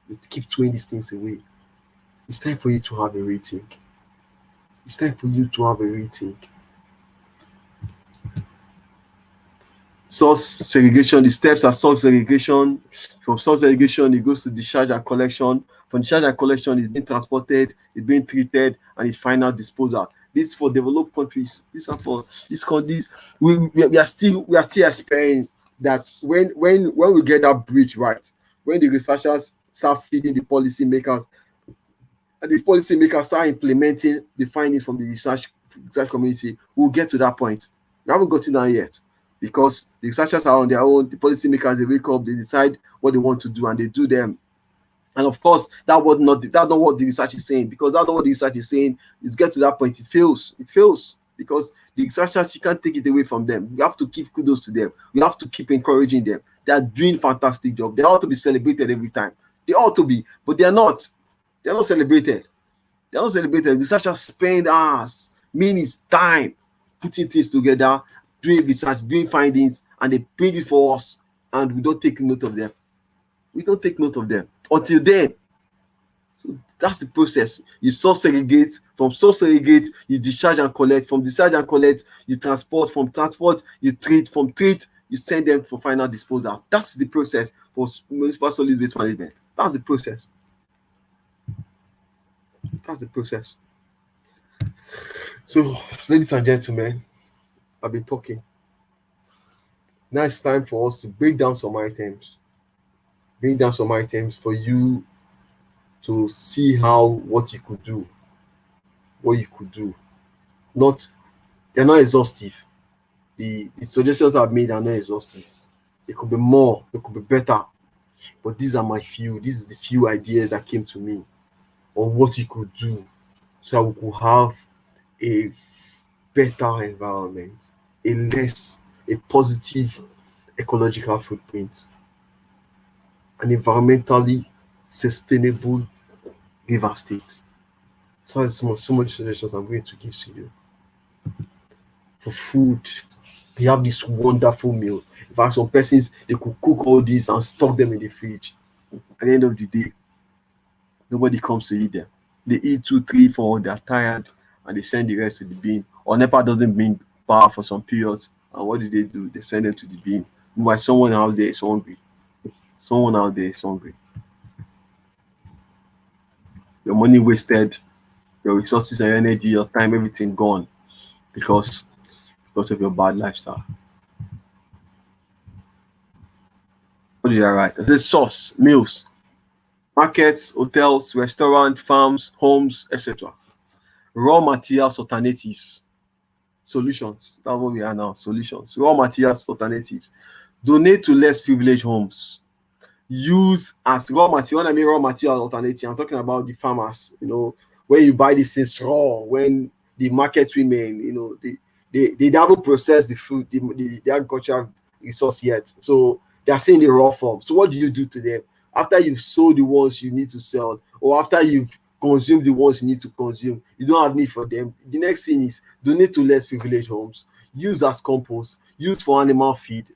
We keep throwing these things away. It's time for you to have a rethink. It's time for you to have a rethink. Source segregation. The steps are source segregation. From source segregation, it goes to discharge and collection. From discharge and collection, it's being transported, it's being treated, and its final disposal. This for developed countries. These are for these countries. We are still aspiring that when we get that bridge right, when the researchers start feeding the policymakers, and the policymakers start implementing the findings from the research community, we'll get to that point. We haven't gotten there yet because the researchers are on their own. The policymakers, they wake up, they decide what they want to do, and they do them. And of course, that's not what the research is saying, because that's not what the research is saying. Is get to that point, it fails. It fails because the researchers, you can't take it away from them. We have to keep kudos to them. We have to keep encouraging them. They are doing fantastic job. They ought to be celebrated every time. They ought to be, but they are not. They are not celebrated. They are not celebrated. Researchers spend hours, minutes, time putting things together, doing research, doing findings, and they bring it for us, and we don't take note of them. We don't take note of them until then. So that's the process. You source segregate, from source segregate, you discharge and collect, from discharge and collect, you transport, from transport, you treat, from treat, you send them for final disposal. That's the process for municipal solid waste management. That's the process. That's the process. So, ladies and gentlemen, I've been talking. Now it's time for us to break down some items. Bring down some items for you to see what you could do. What you could do. They're not exhaustive. The suggestions I've made are not exhaustive. It could be more, it could be better. But these are my few. This is the few ideas that came to me on what you could do so that we could have a better environment, a positive ecological footprint, an environmentally sustainable river state. So there's so much suggestions I'm going to give to you. For food, we have this wonderful meal. In fact, some persons, they could cook all these and stock them in the fridge. At the end of the day, nobody comes to eat them. They eat 2, 3, 4, they're tired, and they send the rest to the bin. Or NEPA doesn't bring power for some periods. And what do? They send them to the bin. Meanwhile, someone out there is hungry. Someone out there is hungry. Your money wasted, your resources and energy, your time, everything gone because of your bad lifestyle. What did I write? I said source, meals, markets, hotels, restaurants, farms, homes, etc. Raw materials alternatives, solutions. That's what we are now, solutions. Raw materials alternatives. Donate to less privileged homes. Use as raw material. When I mean raw material alternative, I'm talking about the farmers. When you buy these things raw, when the market women, they haven't processed the food, the agricultural resource yet. So they are saying the raw form. So what do you do to them after you've sold the ones you need to sell, or after you've consumed the ones you need to consume? You don't have need for them. The next thing is donate to less privileged homes. Use as compost. Use for animal feed,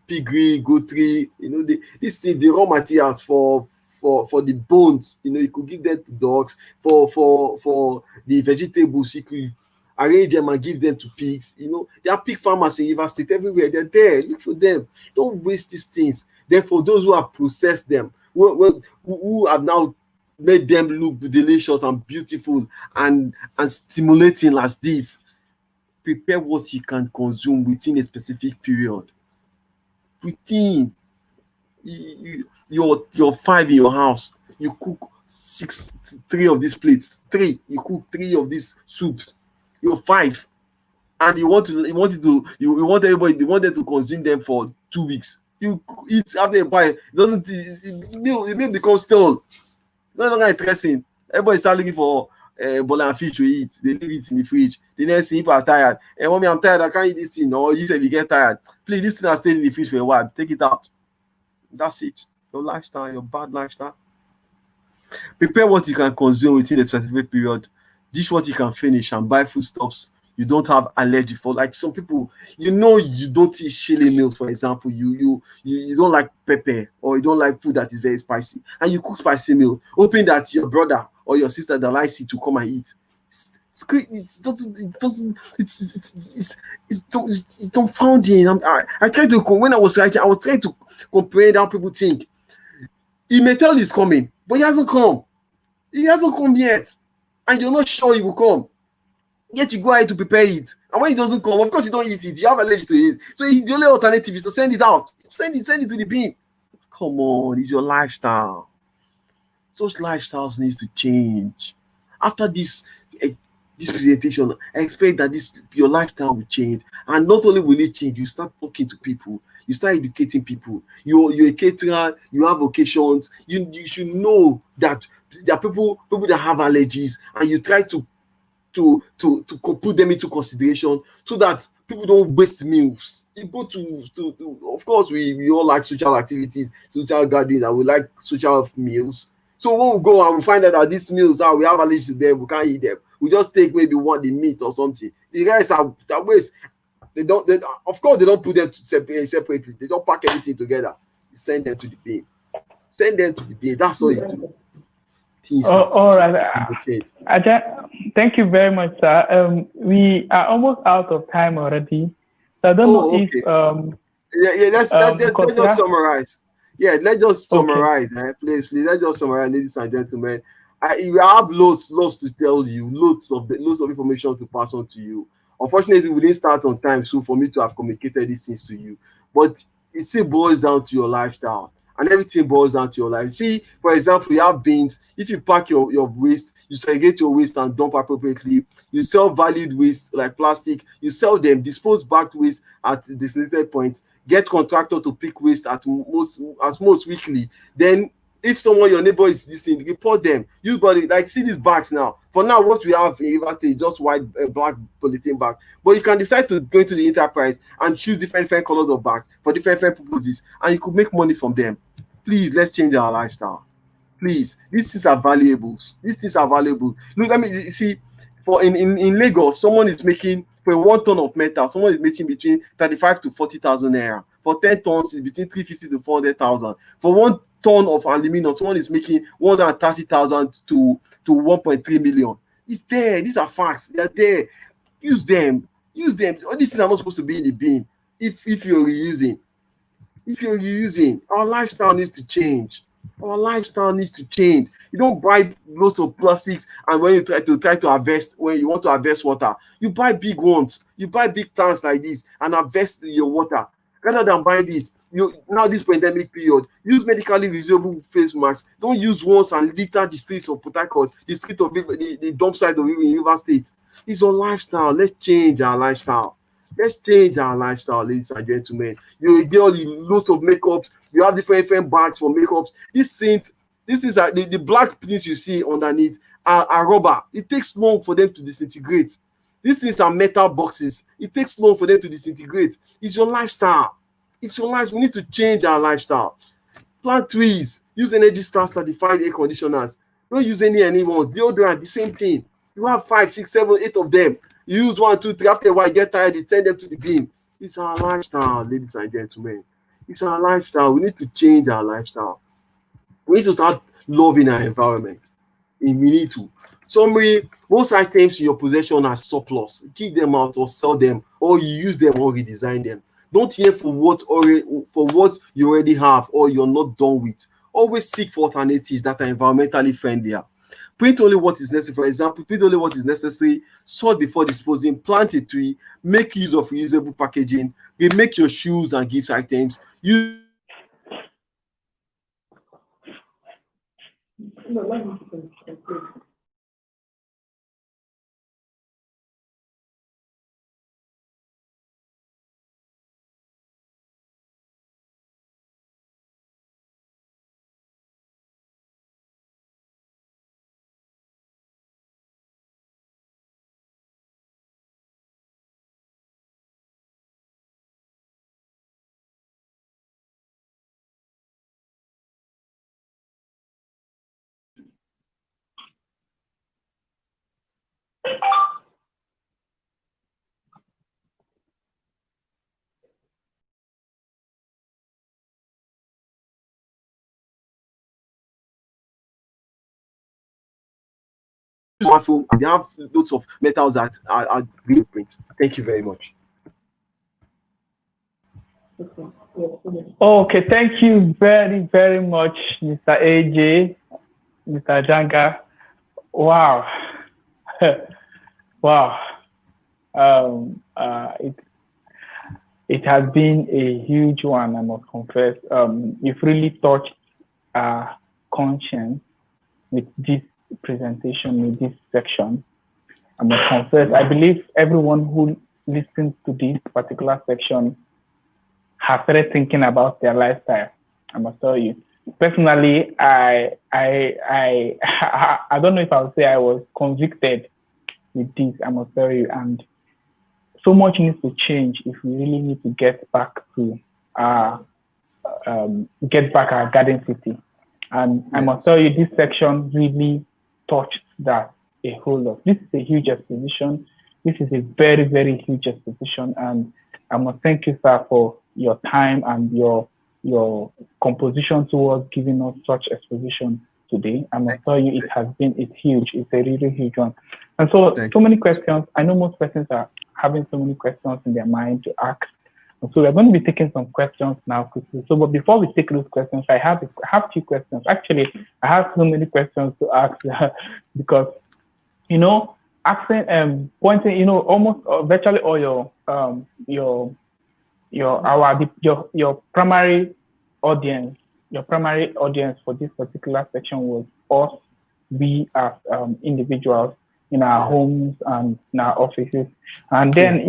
piggery, goatry, the raw materials for the bones, you could give them to dogs. For the vegetables, you could arrange them and give them to pigs. There are pig farmers in River State everywhere. They're there. Look for them. Don't waste these things. Then for those who have processed them, who have now made them look delicious and beautiful and stimulating as this, prepare what you can consume within a specific period. Within your 5 in your house, you cook 3 of these plates. You cook 3 of these soups. You're 5, and you want everybody. You want them to consume them for 2 weeks. You eat after a while. The meal becomes stale. It's not longer interesting. Everybody start looking for bola and fish to eat. They leave it in the fridge. The next thing, people are tired. Hey, mommy, I'm tired. I can't eat this thing. Or you said you get tired. Please, this thing has stayed in the fridge for a while. Take it out. That's it. Your lifestyle, your bad lifestyle. Prepare what you can consume within a specific period. Dish what you can finish and buy foodstuffs you don't have allergy for. Like some people, you don't eat chili meals, for example. You don't like pepper, or you don't like food that is very spicy, and you cook spicy meal, hoping that your brother or your sister that likes it to come and eat. It's great. It's dumbfounding. I tried to, when I was writing, I was trying to comprehend how people think. Immortal is coming, but he hasn't come. He hasn't come yet, and you're not sure he will come. Yet you go ahead to prepare it, and when it doesn't come, of course you don't eat it. You have allergy to it, so the only alternative is to send it out. Send it to the bin. Come on, it's your lifestyle. Those lifestyles needs to change. After this presentation, I expect that your lifestyle will change, and not only will it change, you start talking to people, you start educating people. You're a caterer, you have occasions. You should know that there are people that have allergies, and you try to put them into consideration so that people don't waste meals. You go to of course we all like social activities, social gatherings, and we like social meals. So when we go and we find out that these meals we have allergies to them, we can't eat them. We just take maybe one the meat or something. The rest are waste. Of course they don't put them separately. They don't pack everything together. Send them to the bin. Send them to the bin. That's all you do. All right. Thank you very much, sir. We are almost out of time already. So I don't know if let's just summarize. Yeah, let's just summarize. Please, let's just summarize, ladies and gentlemen. We have loads to tell you, loads of information to pass on to you. Unfortunately, we didn't start on time, so for me to have communicated these things to you, but it still boils down to your lifestyle. And everything boils down to your life. See, for example, you have bins. If you pack your waste, you segregate your waste and dump appropriately. You sell valued waste like plastic. You sell them, dispose back waste at designated points. Get contractor to pick waste at most weekly. Then, if your neighbor is listening, report them. Use body like see these bags now. For now, what we have in Rivers State is just white, black polythene bag. But you can decide to go into the enterprise and choose different colors of bags for different purposes, and you could make money from them. Please, let's change our lifestyle. Please, these things are valuable. Look, let me see. For in Lagos, someone is making for 1 ton of metal. Someone is making between 35 to 40,000 naira. For 10 tons, it's between 350 to 400,000. For 1 ton of aluminum, someone is making 130,000 to 1.3 million. It's there. These are facts. They're there. Use them. All these things are not supposed to be in the bin. If you're reusing. Our lifestyle needs to change. You don't buy lots of plastics, and when you try to harvest, when you want to harvest water, you buy big ones. You buy big tanks like this and harvest your water. Rather than buying this, now this pandemic period, use medically reusable face masks. Don't use ones and litter the streets of Port Harcourt, the street of the dump site of Rivers State. It's your lifestyle. Let's change our lifestyle. Ladies and gentlemen. You get lots of makeups. You have different bags for makeups. This is the black things you see underneath are rubber. It takes long for them to disintegrate. These things are metal boxes. It takes long for them to disintegrate. It's your lifestyle. We need to change our lifestyle. Plant trees. Use Energy Star certified air conditioners. Don't use anyone. Deodorant, the same thing. You have 5, 6, 7, 8 of them. You use 1, 2, 3. After a while, get tired. You send them to the bin. It's our lifestyle, ladies and gentlemen. It's our lifestyle. We need to change our lifestyle. We need to start loving our environment. We need to. Most items in your possession are surplus. Keep them out or sell them, or you use them or redesign them. Don't hear for what you already have or you're not done with. Always seek for alternatives that are environmentally friendlier. Print only what is necessary. For example, print only what is necessary. Sort before disposing. Plant a tree. Make use of reusable packaging. Make your shoes and gift items. Use smartphone, and they have lots of metals that are green prints. Thank you very much. Okay, thank you very, very much, Mr. AJ, Mr. Janga. Wow. Wow. It has been a huge one, I must confess. You've really touched our conscience with this presentation, with this section. I must confess, I believe everyone who listens to this particular section has started thinking about their lifestyle. I must tell you. Personally, I don't know if I would say I was convicted with this, I must tell you, and so much needs to change if we really need to get back our garden city. And I must tell you, this section really touched that a whole lot. This is a huge exposition. This is a very, very huge exposition, and I must thank you, sir, for your time and your composition towards giving us such exposition today. I must tell you, it's huge. It's a really huge one. And so many questions. I know most persons are having so many questions in their mind to ask. And so we're going to be taking some questions now quickly. So, but before we take those questions, I have 2 questions. Actually, I have so many questions to ask because, asking, pointing, almost virtually all your primary audience for this particular section was us, we as individuals in our homes and in our offices. And then,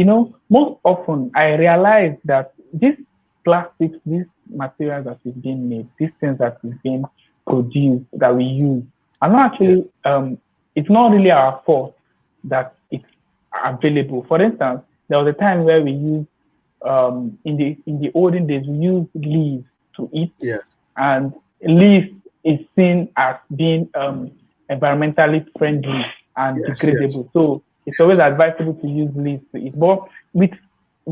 most often I realize that these plastics, these materials that is being made, these things that is being produced, that we use, are not actually, it's not really our fault that it's available. For instance, there was a time where we used, in the olden days, we used leaves to eat. Yeah. And leaves is seen as being environmentally friendly and degradable. Yes. So it's always advisable to use leaves to eat. But with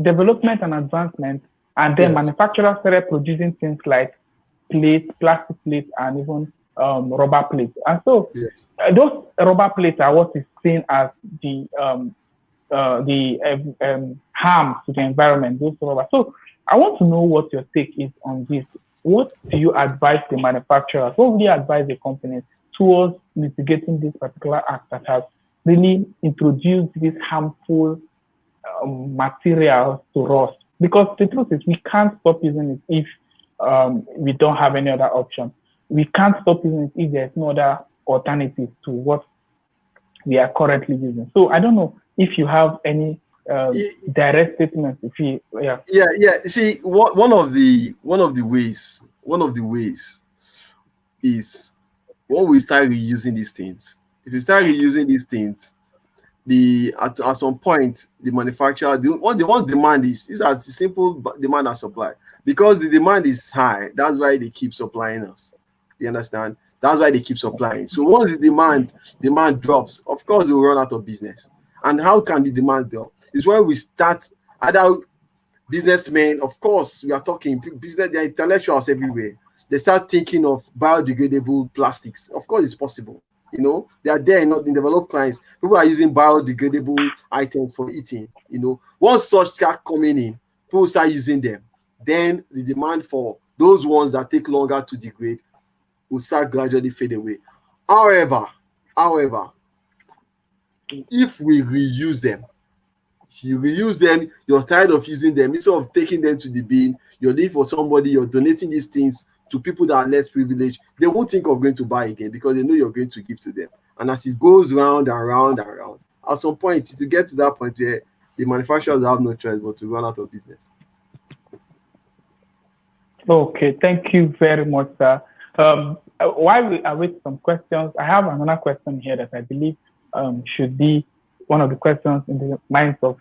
development and advancement, and then manufacturers started producing things like plates, plastic plates, and even rubber plates. And so those rubber plates are what is seen as the harm to the environment. Those rubber. So I want to know what your take is on this. What do you advise the manufacturers? What would you advise the companies towards mitigating this particular act that has really introduced these harmful materials to us? Because the truth is, we can't stop using it if we don't have any other option. We can't stop using it if there's no other alternative to what we are currently using. So I don't know if you have any direct statements. If you, You see, one of the ways is when we start reusing these things. If you start reusing these things, at some point the manufacturer, what they want demand is as simple demand and supply. Because the demand is high, that's why they keep supplying us. You understand? That's why they keep supplying. So once the demand drops, of course they will run out of business. And how can the demand drop? It's when we start, other businessmen, of course, we are talking business, there are intellectuals everywhere. They start thinking of biodegradable plastics. Of course, it's possible. They are there, not in developed clients. People are using biodegradable items for eating. Once such start coming in, people start using them. Then the demand for those ones that take longer to degrade will start gradually fade away. However, if we reuse them, you're tired of using them, instead of taking them to the bin, you're leaving for somebody, you're donating these things to people that are less privileged, they won't think of going to buy again because they know you're going to give to them. And as it goes round and round and round, at some point, to get to that point where the manufacturers have no choice but to run out of business. Okay, thank you very much, sir. While we await some questions, I have another question here that I believe should be one of the questions in the minds of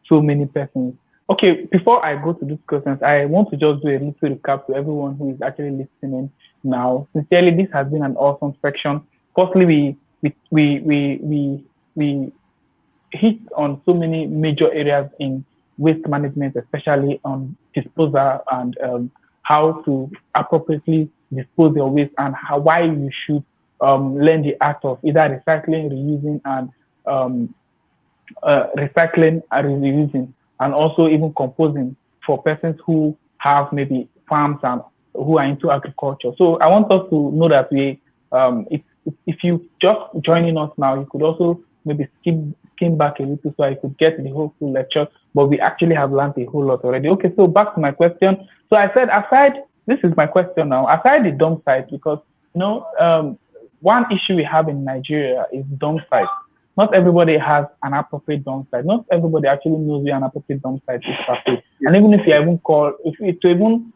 so many persons. Okay, before I go to these questions, I want to just do a little recap to everyone who is actually listening now. Sincerely, this has been an awesome section. Firstly, we hit on so many major areas in waste management, especially on disposal and how to appropriately dispose your waste, and why you should learn the art of either recycling, reusing, and recycling and reusing, and also even composing for persons who have maybe farms and who are into agriculture. So I want us to know that if you just joining us now, you could also maybe skip skim back a little so I could get the whole full lecture, but we actually have learned a whole lot already. Okay, so back to my question. So I said, this is my question now, aside the dump site, because, one issue we have in Nigeria is dump site. Not everybody has an appropriate dump site. Not everybody actually knows where an appropriate dump site is per se. And even if you even call, to even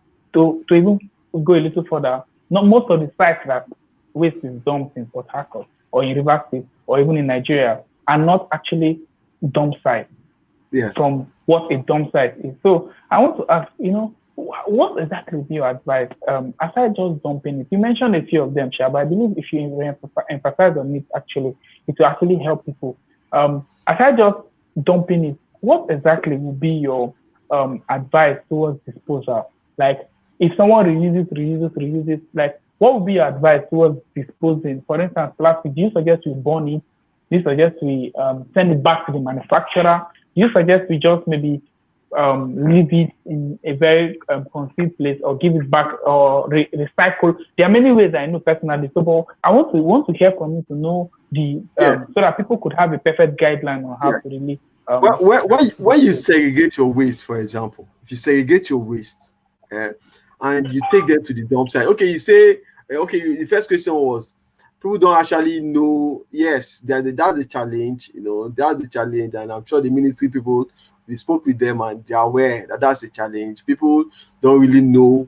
go a little further, not most of the sites that waste is dumped in Port Harcourt or in Rivers State or even in Nigeria are not actually dump sites. Yeah. From what a dump site is. So I want to ask, what exactly is your advice? Aside just dumping it, you mentioned a few of them, Shab. I believe if you emphasize on it, actually, it will actually help people. Aside just dumping it, what exactly will be your advice towards disposal? Like, if someone reuses, like, what would be your advice towards disposing? For instance, plastic, do you suggest we burn it? Do you suggest we send it back to the manufacturer? Do you suggest we just maybe leave it in a very concealed place or give it back or recycle? There are many ways I know personally. So, but I want to hear from you to know so that people could have a perfect guideline on how to really. When you segregate your waste, for example, if you segregate your waste and you take them to the dump site, okay, you say, the first question was, people don't actually know. Yes, that's the challenge. That's the challenge, and I'm sure the ministry people, we spoke with them and they're aware that that's a challenge. People don't really know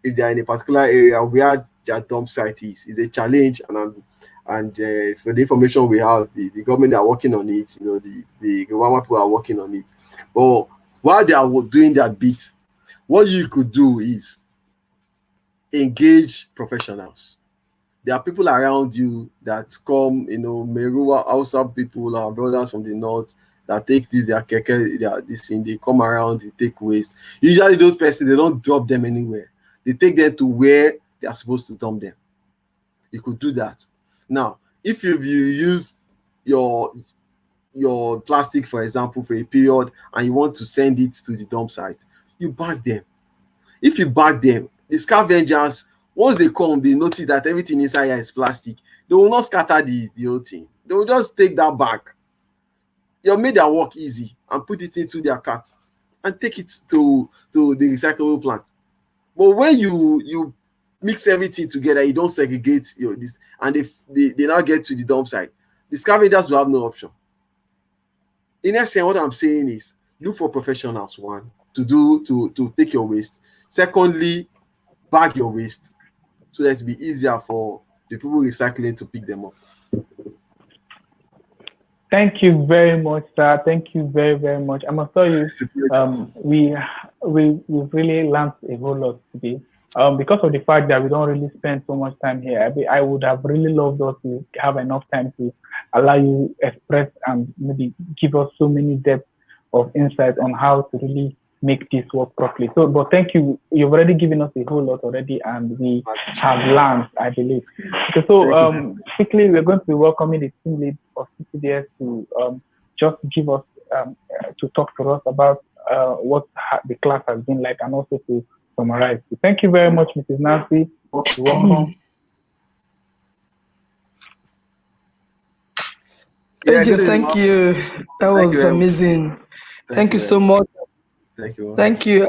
if they're in a particular area where their dump site is. It's a challenge, and for the information we have, the government are working on it. The government people are working on it. But while they are doing their bit, what you could do is engage professionals. There are people around you that come, Meruwa, Hausa people, our brothers from the north, that take their keke, this thing, they come around, they take waste. Usually those persons, they don't drop them anywhere. They take them to where they are supposed to dump them. You could do that. Now, if you use your plastic, for example, for a period, and you want to send it to the dump site, you bag them. If you bag them, the scavengers, once they come, they notice that everything inside here is plastic. They will not scatter the whole thing. They will just take that bag. You made their work easy and put it into their cart and take it to the recyclable plant. But when you mix everything together, you don't segregate this, and they now get to the dump site, the scavengers will have no option. In essence, what I'm saying is look for professionals, one, to take your waste. Secondly, bag your waste so that it'll be easier for the people recycling to pick them up. Thank you very much, sir. Thank you very, very much. I must tell you, we've really learned a whole lot today. Because of the fact that we don't really spend so much time here, I would have really loved us to have enough time to allow you express and maybe give us so many depth of insight on how to really make this work properly. So, but thank you. You've already given us a whole lot already, and we have learned, I believe. Okay, so quickly, we're going to be welcoming the team lead of CCDS to just give us to talk to us about what the class has been like, and also to summarize. So thank you very much, Mrs. Nancy. Welcome. AJ, thank you. That was amazing. Thank you so much. Thank you. Thank you.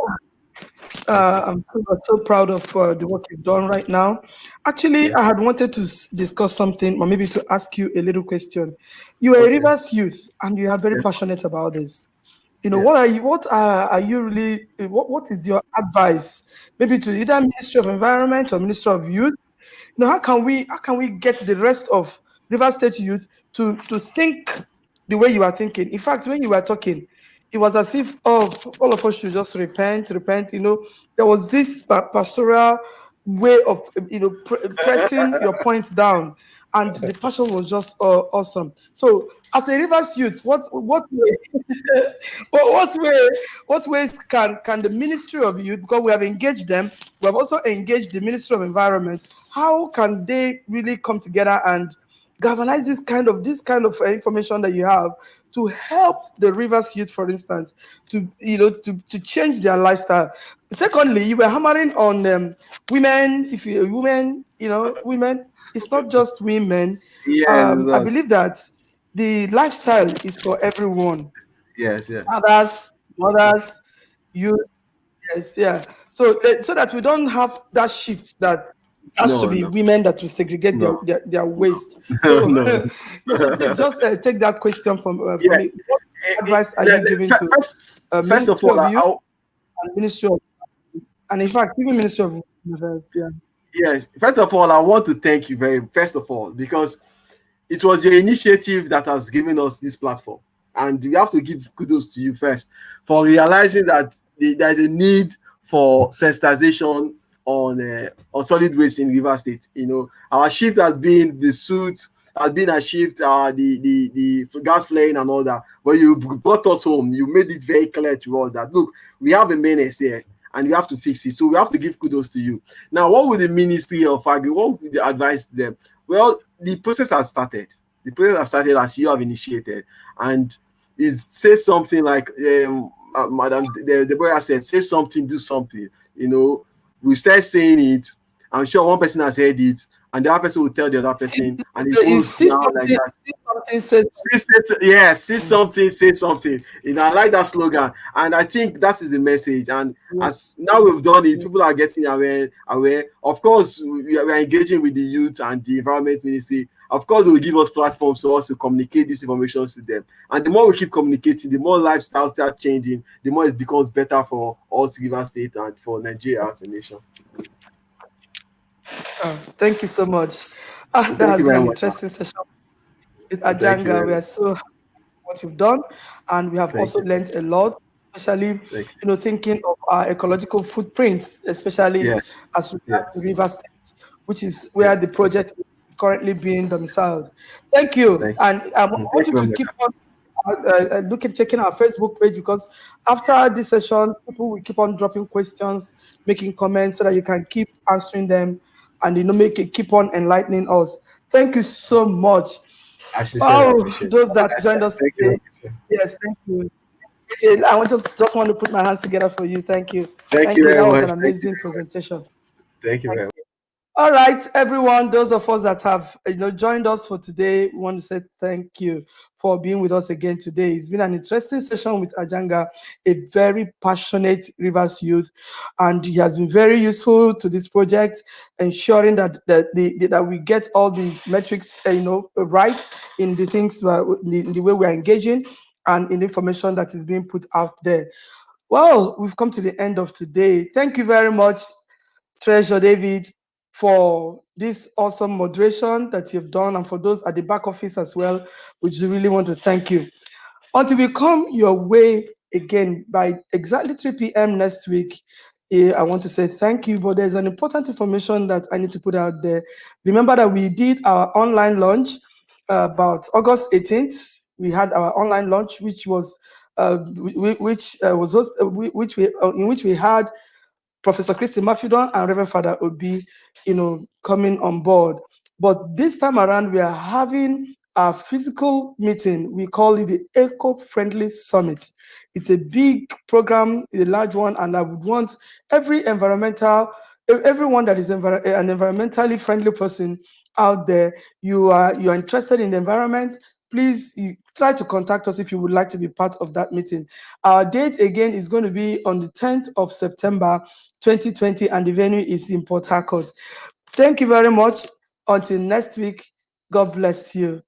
I'm so proud of the work you've done right now. Actually, I had wanted to discuss something, or maybe to ask you a little question. You are a Rivers youth, and you are very passionate about this. What are you really? What is your advice, maybe to either Ministry of Environment or Ministry of Youth? How can we get the rest of Rivers State youth to think the way you are thinking? In fact, when you were talking, it was as if all of us should just repent. There was this pastoral way of pressing your point down, and the passion was just awesome. So, as a Rivers youth, what ways can the Ministry of Youth, because we have engaged them, we have also engaged the Ministry of Environment, how can they really come together and galvanize this kind of information that you have to help the Rivers youth, for instance, to change their lifestyle? Secondly, you were hammering on women. If you're a woman, women, it's not just women. I believe that the lifestyle is for everyone. Yes, yeah. Fathers, mothers, youth. Yes, yeah. So, so that we don't have that shift that it has to No, be no, women that will segregate no, their waste. no, So, no. so please just take that question from Yeah. me. What advice are you giving to First of Ministry all, of Youth and Ministry of, and in fact, even Ministry of Defense? Yeah. yes. First of all, I want to thank you first of all, because it was your initiative that has given us this platform, and we have to give kudos to you first for realizing that there is a need for sensitization on solid waste in River State. You know, our shift has been the suit, has been a shift, the gas flaring and all that. But you brought us home. You made it very clear to us that look, we have a menace here and we have to fix it. So we have to give kudos to you. Now, what would the Ministry of Agri, what would the advice to them? Well, the process has started. The process has started as you have initiated, and it says something like, Madam Deborah said, say something, do something. You know, we start saying it. I'm sure one person has heard it, and the other person will tell the other person, and it goes See down like something, that. see something, says Yes, see something, say something. You know, I like that slogan, and I think that is the message. And as now we've done it, people are getting aware. Of course, we are engaging with the youth and the environment ministry. Of course, they will give us platforms for us to communicate this information to them. And the more we keep communicating, the more lifestyles start changing, the more it becomes better for us, River State, and for Nigeria as a nation. thank you so much. That Thank has you been very an much. interesting session with Thank you Ajanga. very We much. are so happy with what you've done, and we have Thank also you. learned a lot, especially Thank thinking of our ecological footprints, especially you. Yeah, as yeah, regards to River State, which is yeah. where the project is currently being domiciled. Thank you, Thank and I you. want Thank you you to very much. keep on checking our Facebook page, because after this session, people will keep on dropping questions, making comments, so that you can keep answering them, and make it keep on enlightening us. Thank you so much. I sincerely Oh, appreciate it. those that joined us Thank you. today. Yes, thank you. AJ, I just want to put my hands together for you. Thank you. Thank you Thank you. very That was an much. Thank you. amazing presentation. Thank you Thank very much. you. All right, everyone, those of us that have joined us for today, we want to say thank you for being with us again today. It's been an interesting session with Ajanga, a very passionate Rivers youth, and he has been very useful to this project, ensuring that we get all the metrics right in the things in the way we are engaging and in the information that is being put out there. Well, we've come to the end of today. Thank you very much, Treasure David, for this awesome moderation that you've done, and for those at the back office as well, which we really want to thank you. Until we come your way again by exactly 3 p.m. next week, I want to say thank you, but there's an important information that I need to put out there. Remember that we did our online launch about August 18th. We had our online launch, which was in which we had Professor Christy Mafidon and Reverend Father Obi, coming on board. But this time around, we are having a physical meeting. We call it the Eco-Friendly Summit. It's a big program, a large one, and I would want everyone that is an environmentally friendly person out there. You are interested in the environment, please try to contact us if you would like to be part of that meeting. Our date again is going to be on the 10th of September 2020, and the venue is in Port Harcourt. Thank you very much. Until next week, God bless you.